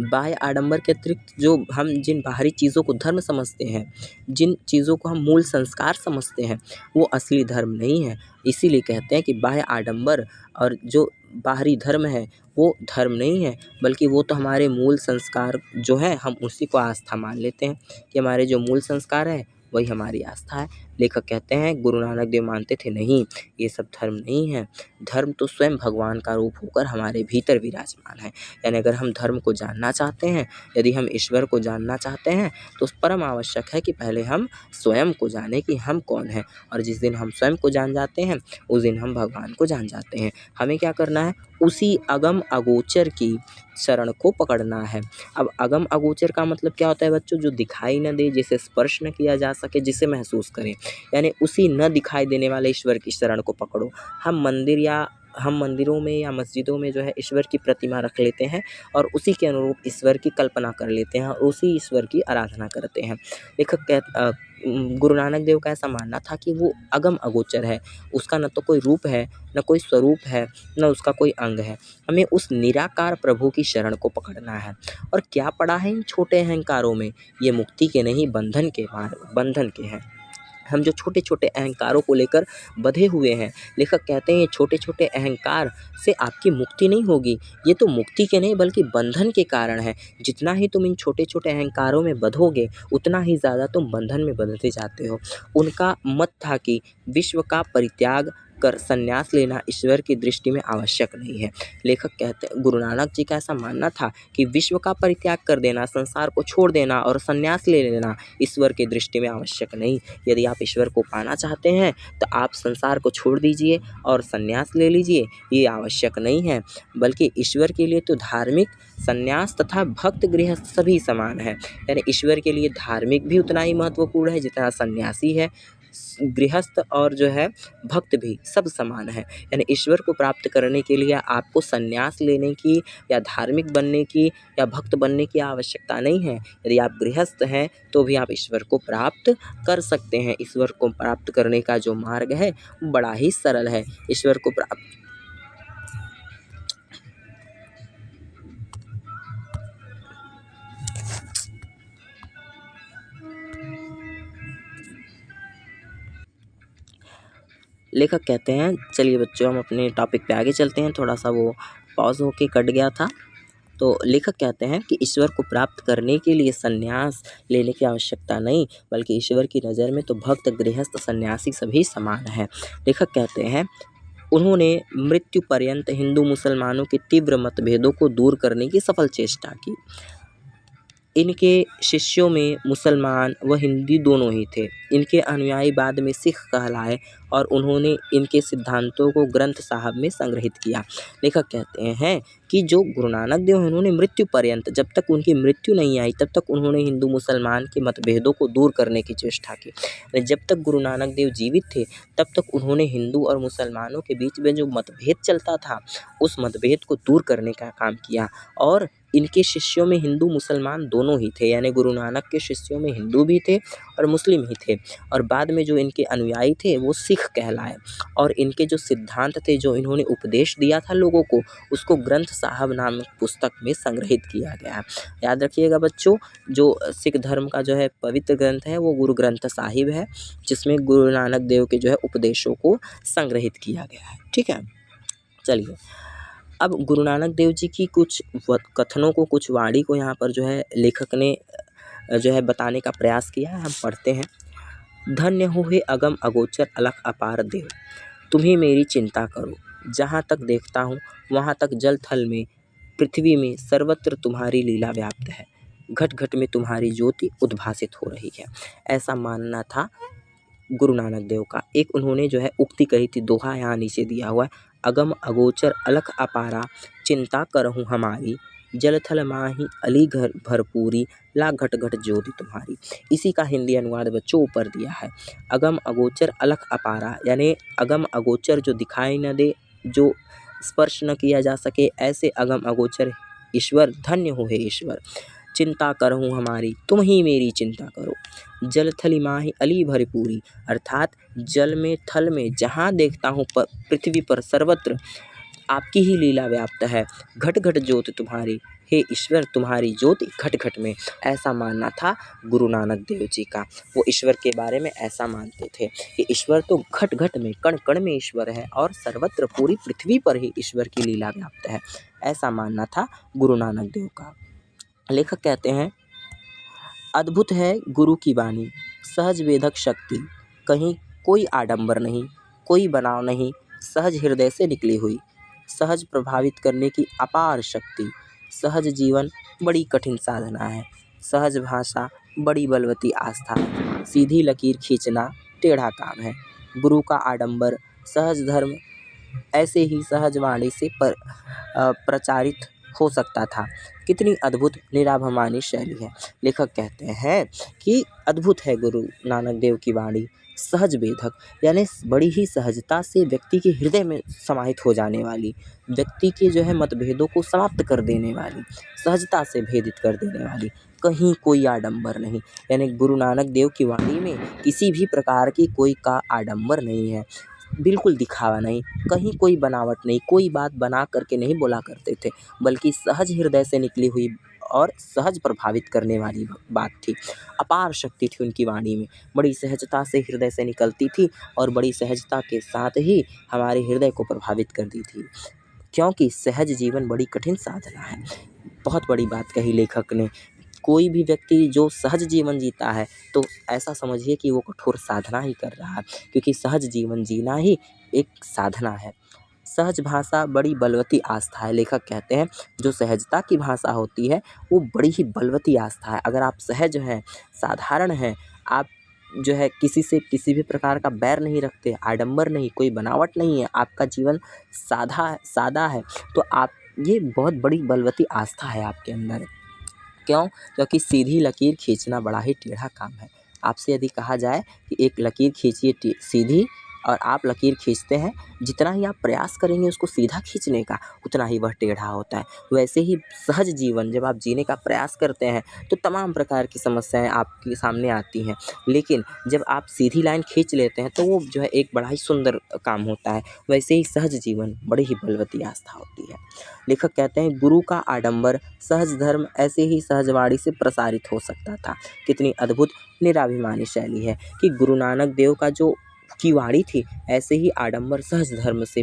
बाह्य आडंबर के अतिरिक्त जो हम जिन बाहरी चीज़ों को धर्म समझते हैं, जिन चीज़ों को हम मूल संस्कार समझते हैं, वो असली धर्म नहीं है। इसीलिए कहते हैं कि बाह्य आडंबर और जो बाहरी धर्म है वो धर्म नहीं है, बल्कि वो तो हमारे मूल संस्कार जो है हम उसी को आस्था मान लेते हैं कि हमारे जो मूल संस्कार है वही हमारी आस्था है। लेखक कहते हैं गुरु नानक देव मानते थे नहीं, ये सब धर्म नहीं है। धर्म तो स्वयं भगवान का रूप होकर हमारे भीतर विराजमान है। यानी अगर हम धर्म को जानना चाहते हैं, यदि हम ईश्वर को जानना चाहते हैं, तो परम आवश्यक है कि पहले हम स्वयं को जानें कि हम कौन हैं। और जिस दिन हम स्वयं को जान जाते हैं उस दिन हम भगवान को जान जाते हैं। हमें क्या करना है? उसी अगम अगोचर की शरण को पकड़ना है। अब अगम अगोचर का मतलब क्या होता है बच्चों? जो दिखाई न दे, जिसे स्पर्श न किया जा सके, जिसे महसूस करें, यानी उसी न दिखाई देने वाले ईश्वर की शरण को पकड़ो। हम मंदिरों में या मस्जिदों में जो है ईश्वर की प्रतिमा रख लेते हैं और उसी के अनुरूप ईश्वर की कल्पना कर लेते हैं और उसी ईश्वर की आराधना करते हैं। गुरु नानक देव का ऐसा मानना था कि वो अगम अगोचर है, उसका न तो कोई रूप है, न कोई स्वरूप है, न उसका कोई अंग है। हमें उस निराकार प्रभु की शरण को पकड़ना है। और क्या पड़ा है इन छोटे अहंकारों में? ये मुक्ति के नहीं, बंधन के हैं। हम जो छोटे छोटे अहंकारों को लेकर बंधे हुए हैं, लेखक कहते हैं ये छोटे छोटे अहंकार से आपकी मुक्ति नहीं होगी। ये तो मुक्ति के नहीं बल्कि बंधन के कारण है। जितना ही तुम इन छोटे छोटे अहंकारों में बंधोगे, उतना ही ज़्यादा तुम बंधन में बंधते जाते हो। उनका मत था कि विश्व का परित्याग कर संन्यास लेना ईश्वर की दृष्टि में आवश्यक नहीं है। लेखक कहते हैं गुरु नानक जी का ऐसा मानना था कि विश्व का परित्याग कर देना, संसार को छोड़ देना और संन्यास ले लेना ईश्वर की दृष्टि में आवश्यक नहीं। यदि आप ईश्वर को पाना चाहते हैं तो आप संसार को छोड़ दीजिए और संन्यास ले लीजिए, ये आवश्यक नहीं है। बल्कि ईश्वर के लिए तो धार्मिक, संन्यास तथा भक्त गृहस्थ सभी समान है। यानी ईश्वर के लिए धार्मिक भी उतना ही महत्वपूर्ण है जितना सन्यासी है, गृहस्थ और जो है भक्त भी सब समान है। यानी ईश्वर को प्राप्त करने के लिए आपको संन्यास लेने की या धार्मिक बनने की या भक्त बनने की आवश्यकता नहीं है। यदि आप गृहस्थ हैं तो भी आप ईश्वर को प्राप्त कर सकते हैं। ईश्वर को प्राप्त करने का जो मार्ग है बड़ा ही सरल है। ईश्वर को प्राप्त लेखक कहते हैं, चलिए बच्चों हम अपने टॉपिक पे आगे चलते हैं। थोड़ा सा वो पॉज होके कट गया था। तो लेखक कहते हैं कि ईश्वर को प्राप्त करने के लिए संन्यास लेने की आवश्यकता नहीं, बल्कि ईश्वर की नज़र में तो भक्त, गृहस्थ, सन्यासी सभी समान हैं। लेखक कहते हैं उन्होंने मृत्यु पर्यंत हिंदू मुसलमानों के तीव्र मतभेदों को दूर करने की सफल चेष्टा की। इनके शिष्यों में मुसलमान व हिंदी दोनों ही थे। इनके अनुयायी बाद में सिख कहलाए और उन्होंने इनके सिद्धांतों को ग्रंथ साहब में संग्रहित किया। लेखक कहते हैं कि जो गुरु नानक देव हैं उन्होंने मृत्यु पर्यंत, जब तक उनकी मृत्यु नहीं आई तब तक उन्होंने हिंदू मुसलमान के मतभेदों को दूर करने की चेष्टा की। जब तक गुरु नानक देव जीवित थे तब तक उन्होंने हिंदू और मुसलमानों के बीच में जो मतभेद चलता था उस मतभेद को दूर करने का काम किया। और इनके शिष्यों में हिंदू मुसलमान दोनों ही थे, यानी गुरु नानक के शिष्यों में हिंदू भी थे और मुस्लिम ही थे। और बाद में जो इनके अनुयायी थे वो सिख कहलाए और इनके जो सिद्धांत थे, जो इन्होंने उपदेश दिया था लोगों को, उसको ग्रंथ साहब नामक पुस्तक में संग्रहित किया गया। याद रखिएगा बच्चों, जो सिख धर्म का जो है पवित्र ग्रंथ है वो गुरु ग्रंथ साहिब है, जिसमें गुरु नानक देव के जो है उपदेशों को संग्रहित किया गया है। ठीक है, चलिए अब गुरु नानक देव जी की कुछ कथनों को, कुछ वाणी को यहाँ पर जो है लेखक ने जो है बताने का प्रयास किया है। हम पढ़ते हैं। धन्य हो हे अगम अगोचर अलख अपार देव, तुम्ही मेरी चिंता करो। जहाँ तक देखता हूँ वहाँ तक जल थल में, पृथ्वी में, सर्वत्र तुम्हारी लीला व्याप्त है। घट घट में तुम्हारी ज्योति उद्भासित हो रही है। ऐसा मानना था गुरु नानक देव का। एक उन्होंने जो है उक्ति कही थी, दोहा यहाँ नीचे दिया हुआ है। अगम अगोचर अलख अपारा, चिंता करहूँ हमारी, जल थल माही अली घर भरपूरी, ला घट घट ज्योति तुम्हारी। इसी का हिंदी अनुवाद बच्चों ऊपर दिया है। अगम अगोचर अलख अपारा यानी अगम अगोचर जो दिखाई न दे, जो स्पर्श न किया जा सके, ऐसे अगम अगोचर ईश्वर, धन्य हो हे ईश्वर। चिंता करहूँ हमारी, तुम ही मेरी चिंता करो। जल थली माही अली भरपूरी, अर्थात जल में, थल में, जहाँ देखता हूँ पृथ्वी पर सर्वत्र आपकी ही लीला व्याप्त है। घट घट ज्योति तुम्हारी, हे ईश्वर तुम्हारी ज्योति घट घट में। ऐसा मानना था गुरु नानक देव जी का। वो ईश्वर के बारे में ऐसा मानते थे कि ईश्वर तो घट घट में, कण कण में ईश्वर है और सर्वत्र पूरी पृथ्वी पर ही ईश्वर की लीला व्याप्त है। ऐसा मानना था गुरु नानक देव का। लेखक कहते हैं, अद्भुत है गुरु की वाणी, सहज वेदक शक्ति, कहीं कोई आडंबर नहीं, कोई बनाव नहीं, सहज हृदय से निकली हुई, सहज प्रभावित करने की अपार शक्ति, सहज जीवन बड़ी कठिन साधना है, सहज भाषा बड़ी बलवती आस्था है, सीधी लकीर खींचना टेढ़ा काम है, गुरु का आडंबर सहज धर्म ऐसे ही सहज वाणी से प्रचारित हो सकता था। कितनी अद्भुत निराभिमानी शैली है। लेखक कहते हैं कि अद्भुत है गुरु नानक देव की वाणी, सहज वेदक, यानी बड़ी ही सहजता से व्यक्ति के हृदय में समाहित हो जाने वाली, व्यक्ति के जो है मतभेदों को समाप्त कर देने वाली, सहजता से भेदित कर देने वाली, कहीं कोई आडंबर नहीं। यानी गुरु नानक देव की वाणी में किसी भी प्रकार की कोई का आडंबर नहीं है, बिल्कुल दिखावा नहीं, कहीं कोई बनावट नहीं, कोई बात बना करके नहीं बोला करते थे, बल्कि सहज हृदय से निकली हुई और सहज प्रभावित करने वाली बात थी। अपार शक्ति थी उनकी वाणी में, बड़ी सहजता से हृदय से निकलती थी और बड़ी सहजता के साथ ही हमारे हृदय को प्रभावित कर दी थी, क्योंकि सहज जीवन बड़ी कठिन साधना है। बहुत बड़ी बात कही लेखक ने। कोई भी व्यक्ति जो सहज जीवन जीता है तो ऐसा समझिए कि वो कठोर साधना ही कर रहा है, क्योंकि सहज जीवन जीना ही एक साधना है। सहज भाषा बड़ी बलवती आस्था है। लेखक कहते हैं जो सहजता की भाषा होती है वो बड़ी ही बलवती आस्था है। अगर आप सहज हैं, साधारण हैं, आप जो है किसी से किसी भी प्रकार का बैर नहीं रखते, आडंबर नहीं, कोई बनावट नहीं है, आपका जीवन सादा है, तो आप ये बहुत बड़ी बलवती आस्था है आपके अंदर। क्यों? क्योंकि सीधी लकीर खींचना बड़ा ही टेढ़ा काम है। आपसे यदि कहा जाए कि एक लकीर खींचिए सीधी और आप लकीर खींचते हैं, जितना ही आप प्रयास करेंगे उसको सीधा खींचने का, उतना ही वह टेढ़ा होता है। वैसे ही सहज जीवन जब आप जीने का प्रयास करते हैं तो तमाम प्रकार की समस्याएं आपके सामने आती हैं, लेकिन जब आप सीधी लाइन खींच लेते हैं तो वो जो है एक बड़ा ही सुंदर काम होता है। वैसे ही सहज जीवन बड़ी ही बलवती आस्था होती है। लेखक कहते हैं गुरु का आडंबर सहज धर्म ऐसे ही सहजवाड़ी से प्रसारित हो सकता था। कितनी अद्भुत निराभिमानी शैली है कि गुरु नानक देव का जो की वाणी थी ऐसे ही आडंबर सहज धर्म से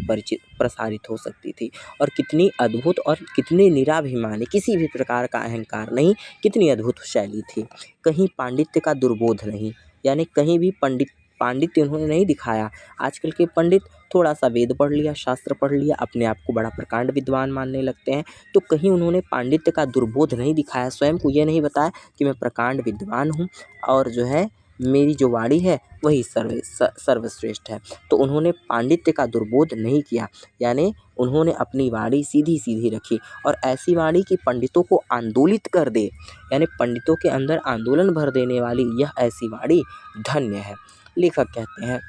प्रसारित हो सकती थी। और कितनी अद्भुत और कितनी निराभिमानी, किसी भी प्रकार का अहंकार नहीं, कितनी अद्भुत शैली थी। कहीं पांडित्य का दुर्बोध नहीं, यानी कहीं भी पांडित्य उन्होंने नहीं दिखाया। आजकल के पंडित थोड़ा सा वेद पढ़ लिया, शास्त्र पढ़ लिया, अपने आप को बड़ा प्रकांड विद्वान मानने लगते हैं, तो कहीं उन्होंने पांडित्य का दुर्बोध नहीं दिखाया, स्वयं को ये नहीं बताया कि मैं प्रकांड विद्वान हूँ और जो है मेरी जो वाणी है वही सर्वश्रेष्ठ है। तो उन्होंने पांडित्य का दुर्बोध नहीं किया, यानी उन्होंने अपनी वाणी सीधी सीधी रखी और ऐसी वाणी कि पंडितों को आंदोलित कर दे, यानी पंडितों के अंदर आंदोलन भर देने वाली यह ऐसी वाणी धन्य है। लेखक कहते हैं,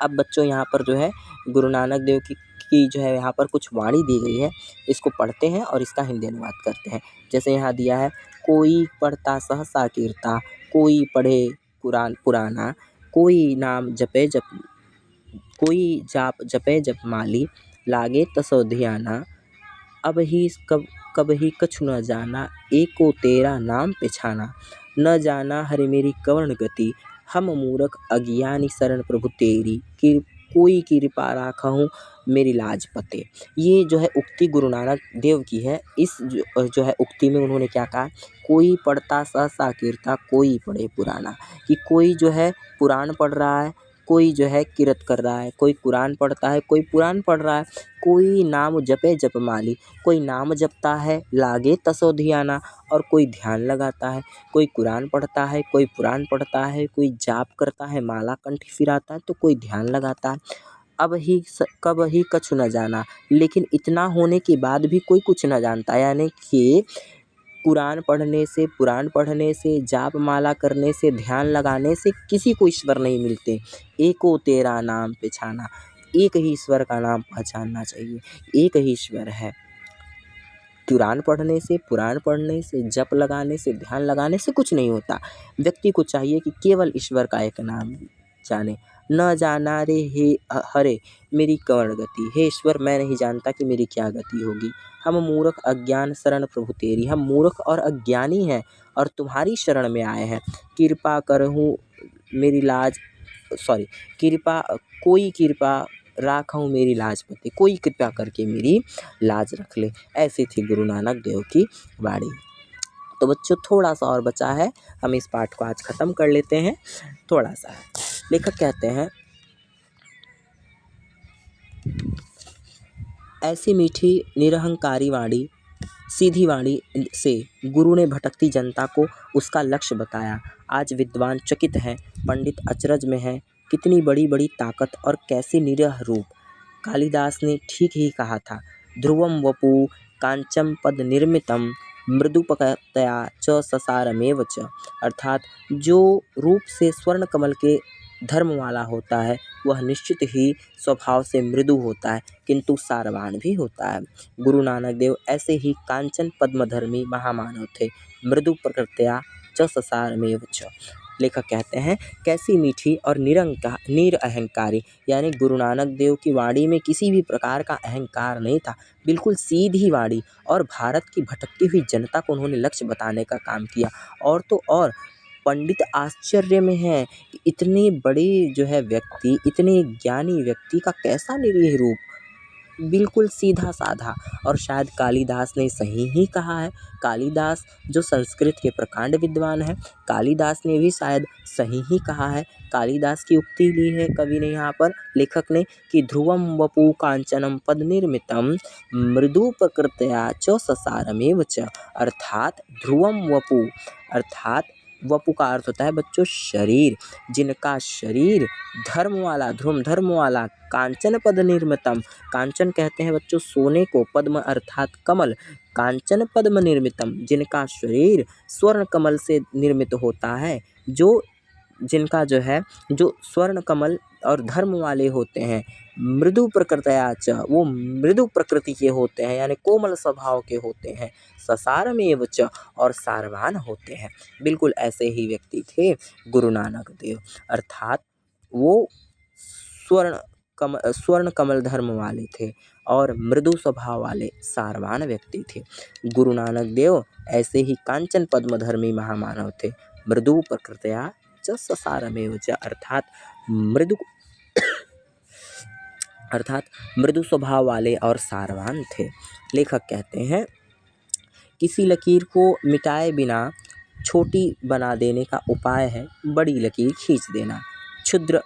अब बच्चों यहाँ पर जो है गुरु नानक देव की जो है यहाँ पर कुछ वाणी दी गई है, इसको पढ़ते हैं और इसका हिंदी अनुवाद करते हैं। जैसे यहाँ दिया है, कोई पढ़ता सहसा कीर्ता, कोई पढ़े कुरान पुराना, कोई नाम जपे जप, कोई जाप जपे जप माली, लागे तसो धियाना, अब ही कब ही कछु न जाना, एको तेरा नाम पिछाना, न जाना हरि मेरी कवर्ण गति, हम मूरख अज्ञानी शरण प्रभु तेरी, कि कोई कृपा राखहूँ मेरी लाज पते। ये जो है उक्ति गुरु नानक देव की है। इस जो है उक्ति में उन्होंने क्या कहा, कोई पढ़ता सहसा कीर्ता, कोई पढ़े पुराना, कि कोई जो है पुराण पढ़ रहा है, कोई जो है किरत कर रहा है, कोई कुरान पढ़ता है, कोई पुराण पढ़ रहा है, कोई नाम जपे जप माली, कोई नाम जपता है, लागे तसो धियाना, और कोई ध्यान लगाता है, कोई कुरान पढ़ता है, कोई पुराण पढ़ता है, कोई जाप करता है, माला कंठ फिराता है, तो कोई ध्यान लगाता है। अब ही कब ही कछु न जाना, लेकिन इतना होने के बाद भी कोई कुछ न जानता, यानी कि कुरान पढ़ने से, पुराण पढ़ने से, जाप माला करने से, ध्यान लगाने से किसी को ईश्वर नहीं मिलते। एको तेरा नाम पहचाना, एक ही ईश्वर का नाम पहचानना चाहिए, एक ही ईश्वर है। कुरान पढ़ने से, पुराण पढ़ने से, जप लगाने से, ध्यान लगाने से कुछ नहीं होता। व्यक्ति को चाहिए कि केवल ईश्वर का एक नाम जाने। न जाना रे हे हरे मेरी कौन गति, हे ईश्वर मैं नहीं जानता कि मेरी क्या गति होगी। हम मूर्ख अज्ञान शरण प्रभु तेरी, हम मूर्ख और अज्ञानी हैं और तुम्हारी शरण में आए हैं। कृपा करहूँ मेरी लाज सॉरी कृपा कोई कृपा राखूं मेरी लाज पते, कोई कृपा करके मेरी लाज रख ले। ऐसी थी गुरु नानक देव की वाणी। तो बच्चों थोड़ा सा और बचा है, हम इस पाठ को आज ख़त्म कर लेते हैं। थोड़ा सा है। लेखक कहते हैं, ऐसी मीठी निरहंकारी वाणी, सीधी वाणी से गुरु ने भटकती जनता को उसका लक्ष्य बताया। आज विद्वान चकित हैं, पंडित अचरज में हैं, कितनी बड़ी बड़ी ताकत और कैसी निरह रूप। कालिदास ने ठीक ही कहा था, ध्रुवम वपु कांचम पद निर्मितम मृदुपकतया च ससारमेव च। अर्थात जो रूप से स्वर्ण कमल के धर्म वाला होता है वह निश्चित ही स्वभाव से मृदु होता है, किंतु सारवान भी होता है। गुरु नानक देव ऐसे ही कांचन पद्मधर्मी महामानव थे, मृदु प्रकृत्या च ससारमेव च। लेखक कहते हैं, कैसी मीठी और निरअहंकारी, यानी गुरु नानक देव की वाणी में किसी भी प्रकार का अहंकार नहीं था, बिल्कुल सीधी वाणी, और भारत की भटकती हुई जनता को उन्होंने लक्ष्य बताने का काम किया। और तो और पंडित आश्चर्य में हैं कि इतने बड़े जो है व्यक्ति, इतने ज्ञानी व्यक्ति का कैसा निरीह रूप, बिल्कुल सीधा साधा। और शायद कालिदास ने सही ही कहा है। कालिदास जो संस्कृत के प्रकांड विद्वान हैं, कालिदास ने भी शायद सही ही कहा है। कालिदास की उक्ति ली है कवि ने यहाँ पर, लेखक ने, कि ध्रुवम वपु कांचनम पद निर्मितम मृदु प्रकृत्या च ससारमेव च। अर्थात ध्रुवम वपु, अर्थात वपु का अर्थ होता है बच्चों शरीर, जिनका शरीर धर्म वाला, ध्रुव धर्म वाला, कांचन पद निर्मितम, कांचन कहते हैं बच्चों सोने को, पद्म अर्थात कमल, कांचन पद्म निर्मितम, जिनका शरीर स्वर्ण कमल से निर्मित होता है, जो जिनका जो है जो स्वर्ण कमल और धर्म वाले होते हैं। मृदु प्रकृतया च, वो मृदु प्रकृति के होते हैं, यानी कोमल स्वभाव के होते हैं। ससारमेव च, और सारवान होते हैं। बिल्कुल ऐसे ही व्यक्ति थे गुरु नानक देव, अर्थात वो स्वर्ण कमल धर्म वाले थे और मृदु स्वभाव वाले सारवान व्यक्ति थे। गुरु नानक देव ऐसे ही कांचन पद्मधर्मी महामानव थे, मृदु प्रकृतया च ससारमेव च, अर्थात मृदु स्वभाव वाले और सारवान थे। लेखक कहते हैं, किसी लकीर को मिटाए बिना छोटी बना देने का उपाय है बड़ी लकीर खींच देना। क्षुद्र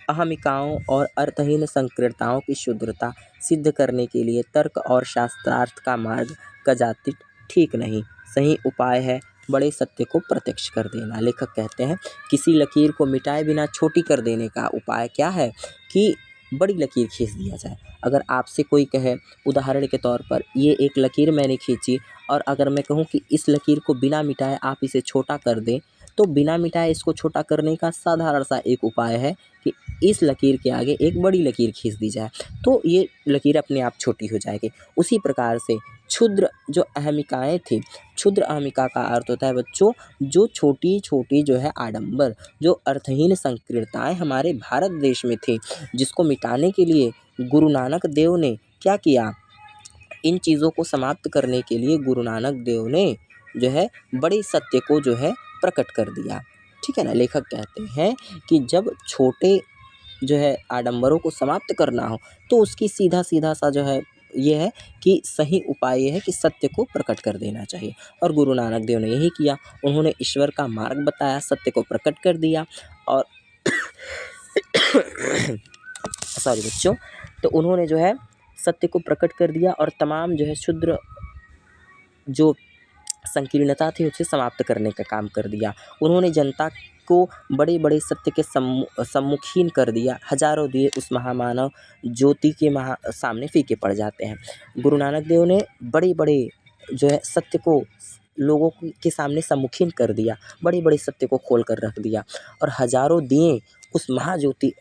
अहमिकाओं और अर्थहीन संकीर्णताओं की शुद्धता सिद्ध करने के लिए तर्क और शास्त्रार्थ का मार्ग कदाचित ठीक नहीं, सही उपाय है बड़े सत्य को प्रत्यक्ष कर देना। लेखक कहते हैं, किसी लकीर को मिटाए बिना छोटी कर देने का उपाय क्या है कि बड़ी लकीर खींच दिया जाए। अगर आपसे कोई कहे, उदाहरण के तौर पर, ये एक लकीर मैंने खींची, और अगर मैं कहूँ कि इस लकीर को बिना मिटाए आप इसे छोटा कर दें, तो बिना मिटाए इसको छोटा करने का साधारण सा एक उपाय है कि इस लकीर के आगे एक बड़ी लकीर खींच दी जाए, तो ये लकीर अपने आप छोटी हो जाएगी। उसी प्रकार से क्षुद्र जो अहमिकाएँ थी, क्षुद्र अहमिका का अर्थ होता है बच्चों जो छोटी छोटी जो है आडंबर, जो अर्थहीन संकीर्णताएँ हमारे भारत देश में थी, जिसको मिटाने के लिए गुरु नानक देव ने क्या किया, इन चीज़ों को समाप्त करने के लिए गुरु नानक देव ने जो है बड़े सत्य को जो है प्रकट कर दिया। ठीक है ना। लेखक कहते हैं कि जब छोटे जो है आडंबरों को समाप्त करना हो तो उसकी सीधा सीधा सा जो है ये है कि सही उपाय ये है कि सत्य को प्रकट कर देना चाहिए, और गुरु नानक देव ने यही किया। उन्होंने ईश्वर का मार्ग बताया, सत्य को प्रकट कर दिया, और सॉरी बच्चों, तो उन्होंने जो है सत्य को प्रकट कर दिया और तमाम जो है क्षुद्र जो संकीर्णता थी उसे समाप्त करने का काम कर दिया। उन्होंने जनता को बड़े बड़े सत्य के सम्मुखीन कर दिया। हजारों दिए उस महामानव ज्योति के सामने फीके पड़ जाते हैं। गुरु नानक देव ने बड़े बड़े जो है सत्य को लोगों के सामने सम्मुखीन कर दिया, बड़े बड़े सत्य को खोल कर रख दिया, और हजारों दिए उस महाज्योति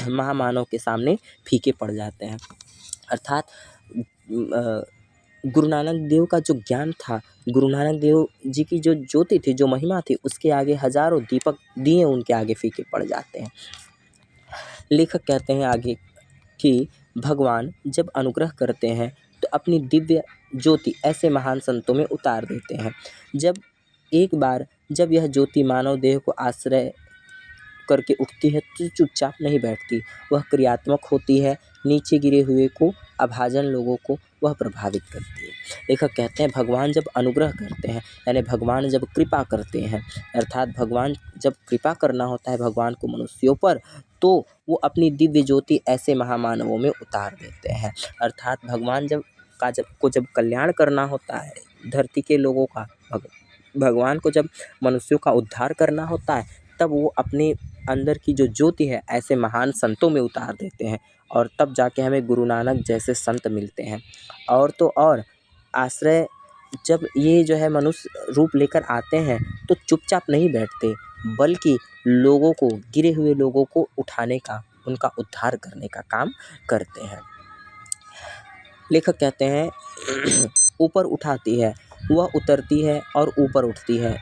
महामानव के सामने फीके पड़ जाते हैं। अर्थात गुरु नानक देव का जो ज्ञान था, गुरु नानक देव जी की जो ज्योति थी, जो महिमा थी, उसके आगे हजारों दीपक दिए उनके आगे फीके पड़ जाते हैं। लेखक कहते हैं आगे कि भगवान जब अनुग्रह करते हैं तो अपनी दिव्य ज्योति ऐसे महान संतों में उतार देते हैं। एक बार जब यह ज्योति मानव देह को आश्रय करके उठती है तो चुपचाप नहीं बैठती, वह क्रियात्मक होती है। नीचे गिरे हुए को, अभाजन लोगों को वह प्रभावित करती है। लेखक कहते हैं भगवान जब अनुग्रह करते हैं, यानी भगवान जब कृपा करते हैं, अर्थात भगवान जब कृपा करना होता है भगवान को मनुष्यों पर, तो वो अपनी दिव्य ज्योति ऐसे महामानवों में उतार देते हैं। अर्थात भगवान जब कल्याण करना होता है धरती के लोगों का, भगवान को जब मनुष्यों का उद्धार करना होता है, तब वो अपने अंदर की जो ज्योति है ऐसे महान संतों में उतार देते हैं, और तब जाके हमें गुरु नानक जैसे संत मिलते हैं। और तो और आश्रय जब ये जो है मनुष्य रूप लेकर आते हैं तो चुपचाप नहीं बैठते, बल्कि लोगों को, गिरे हुए लोगों को उठाने का, उनका उद्धार करने का काम करते हैं। लेखक कहते हैं ऊपर उठाती है, वह उतरती है और ऊपर उठती है।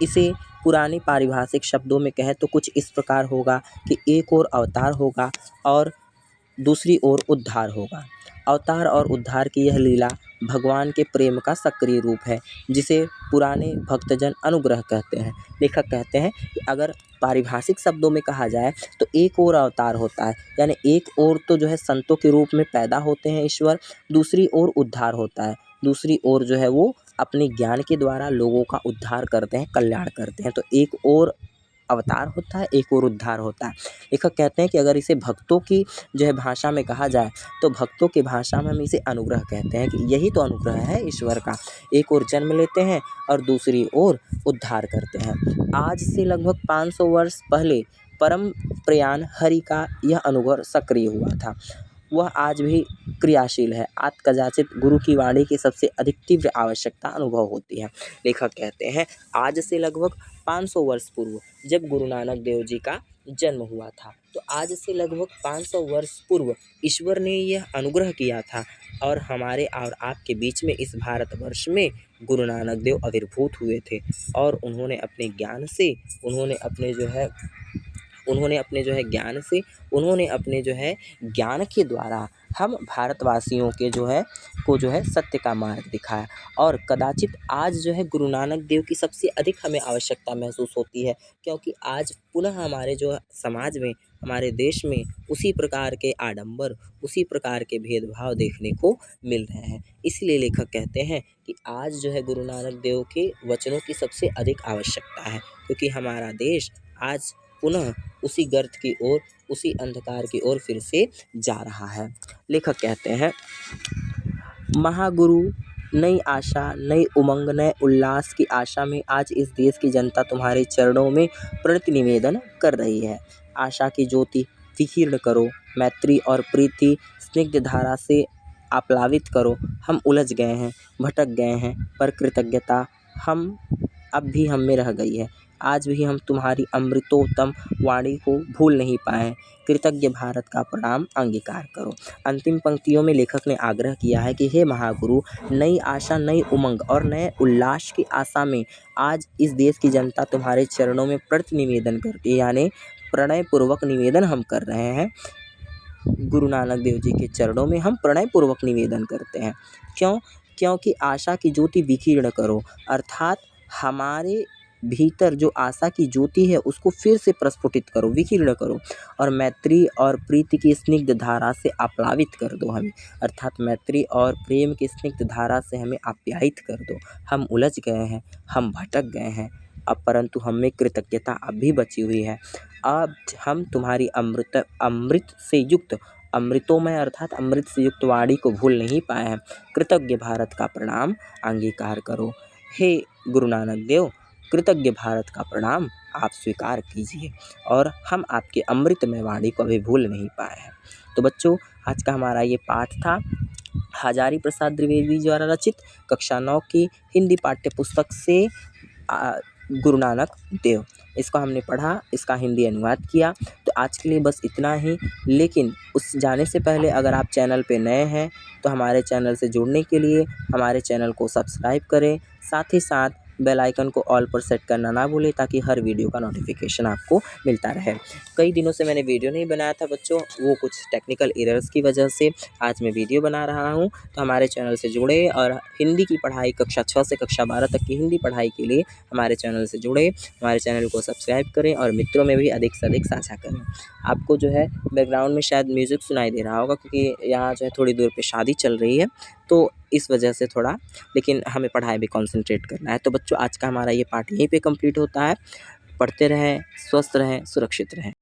इसे पुरानी पारिभाषिक शब्दों में कहें तो कुछ इस प्रकार होगा कि एक ओर अवतार होगा और दूसरी ओर उद्धार होगा। अवतार और उद्धार की यह लीला भगवान के प्रेम का सक्रिय रूप है, जिसे पुराने भक्तजन अनुग्रह कहते हैं। लेखक कहते हैं कि अगर पारिभाषिक शब्दों में कहा जाए तो एक ओर अवतार होता है, यानी एक ओर तो जो है संतों के रूप में पैदा होते हैं ईश्वर, दूसरी ओर उद्धार होता है, दूसरी ओर जो है वो अपने ज्ञान के द्वारा लोगों का उद्धार करते हैं, कल्याण करते हैं। तो एक ओर अवतार होता है, एक ओर उद्धार होता है। लेखक कहते हैं कि अगर इसे भक्तों की जो है भाषा में कहा जाए तो भक्तों की भाषा में हम इसे अनुग्रह कहते हैं, कि यही तो अनुग्रह है ईश्वर का। एक ओर जन्म लेते हैं और दूसरी ओर उद्धार करते हैं। आज से लगभग 500 वर्ष पहले परम प्रयाण हरि का यह अनुग्रह सक्रिय हुआ था, वह आज भी क्रियाशील है। आत कदाचित गुरु की वाणी की सबसे अधिक तीव्र आवश्यकता अनुभव होती है। लेखक कहते हैं आज से लगभग 500 वर्ष पूर्व जब गुरु नानक देव जी का जन्म हुआ था, तो आज से लगभग 500 वर्ष पूर्व ईश्वर ने यह अनुग्रह किया था, और हमारे और आपके बीच में इस भारतवर्ष में गुरु नानक देव आविर्भूत हुए थे, और उन्होंने अपने ज्ञान से, उन्होंने अपने जो है ज्ञान के द्वारा हम भारतवासियों के जो है सत्य का मार्ग दिखाया। और कदाचित आज जो है गुरु नानक देव की सबसे अधिक हमें आवश्यकता महसूस होती है, क्योंकि आज पुनः हमारे जो समाज में, हमारे देश में उसी प्रकार के आडंबर, उसी प्रकार के भेदभाव देखने को मिल रहे हैं। इसलिए लेखक कहते हैं कि आज जो है गुरु नानक देव के वचनों की सबसे अधिक आवश्यकता है, क्योंकि हमारा देश आज पुनः उसी गर्त की ओर, उसी अंधकार की ओर फिर से जा रहा है। लेखक कहते हैं महागुरु, नई आशा, नई उमंग, नए उल्लास की आशा में आज इस देश की जनता तुम्हारे चरणों में प्रणति निवेदन कर रही है। आशा की ज्योति विकीर्ण करो, मैत्री और प्रीति स्निग्ध धारा से आप्लावित करो। हम उलझ गए हैं, भटक गए हैं, पर कृतज्ञता अब भी हम में रह गई है। आज भी हम तुम्हारी अमृतोत्तम वाणी को भूल नहीं पाए। कृतज्ञ भारत का प्रणाम अंगीकार करो। अंतिम पंक्तियों में लेखक ने आग्रह किया है कि हे महागुरु, नई आशा, नई उमंग और नए उल्लास की आशा में आज इस देश की जनता तुम्हारे चरणों में प्रणति निवेदन करती है, यानी प्रणय पूर्वक निवेदन हम कर रहे हैं। गुरु नानक देव जी के चरणों में हम प्रणय पूर्वक निवेदन करते हैं। क्योंकि आशा की ज्योति विकीर्ण करो, अर्थात हमारे भीतर जो आशा की ज्योति है उसको फिर से प्रस्फुटित करो, विकीर्ण करो, और मैत्री और प्रीति की स्निग्ध धारा से आप्लावित कर दो हमें, अर्थात मैत्री और प्रेम की स्निग्ध धारा से हमें आप्यायित कर दो। हम उलझ गए हैं, हम भटक गए हैं, अब परंतु हम में कृतज्ञता अब भी बची हुई है। अब हम तुम्हारी अमृत से युक्त, अमृतोमय अर्थात अमृत से युक्त वाणी को भूल नहीं पाए हैं। कृतज्ञ भारत का प्रणाम अंगीकार करो। हे गुरु नानक देव, कृतज्ञ भारत का प्रणाम आप स्वीकार कीजिए, और हम आपके अमृतमय वाणी को अभी भूल नहीं पाए हैं। तो बच्चों, आज का हमारा ये पाठ था हजारी प्रसाद द्विवेदी द्वारा रचित कक्षा 9 की हिंदी पाठ्य पुस्तक से गुरु नानक देव। इसको हमने पढ़ा, इसका हिंदी अनुवाद किया। तो आज के लिए बस इतना ही, लेकिन उस जाने से पहले अगर आप चैनल पे नए हैं तो हमारे चैनल से जुड़ने के लिए हमारे चैनल को सब्सक्राइब करें, साथ ही साथ बेल आइकन को ऑल पर सेट करना ना भूलें ताकि हर वीडियो का नोटिफिकेशन आपको मिलता रहे। कई दिनों से मैंने वीडियो नहीं बनाया था बच्चों, वो कुछ टेक्निकल एरर्स की वजह से आज मैं वीडियो बना रहा हूँ। तो हमारे चैनल से जुड़े और हिंदी की पढ़ाई कक्षा 6 से कक्षा 12 तक की हिंदी पढ़ाई के लिए हमारे चैनल से जुड़े, हमारे चैनल को सब्सक्राइब करें और मित्रों में भी अधिक से अधिक साझा करें। आपको जो है बैकग्राउंड में शायद म्यूज़िक सुनाई दे रहा होगा क्योंकि यहाँ जो है थोड़ी दूर पे शादी चल रही है, तो इस वजह से थोड़ा, लेकिन हमें पढ़ाई पे कॉन्सेंट्रेट करना है। तो बच्चों आज का हमारा ये पार्ट यहीं पे कंप्लीट होता है। पढ़ते रहें, स्वस्थ रहें, सुरक्षित रहें।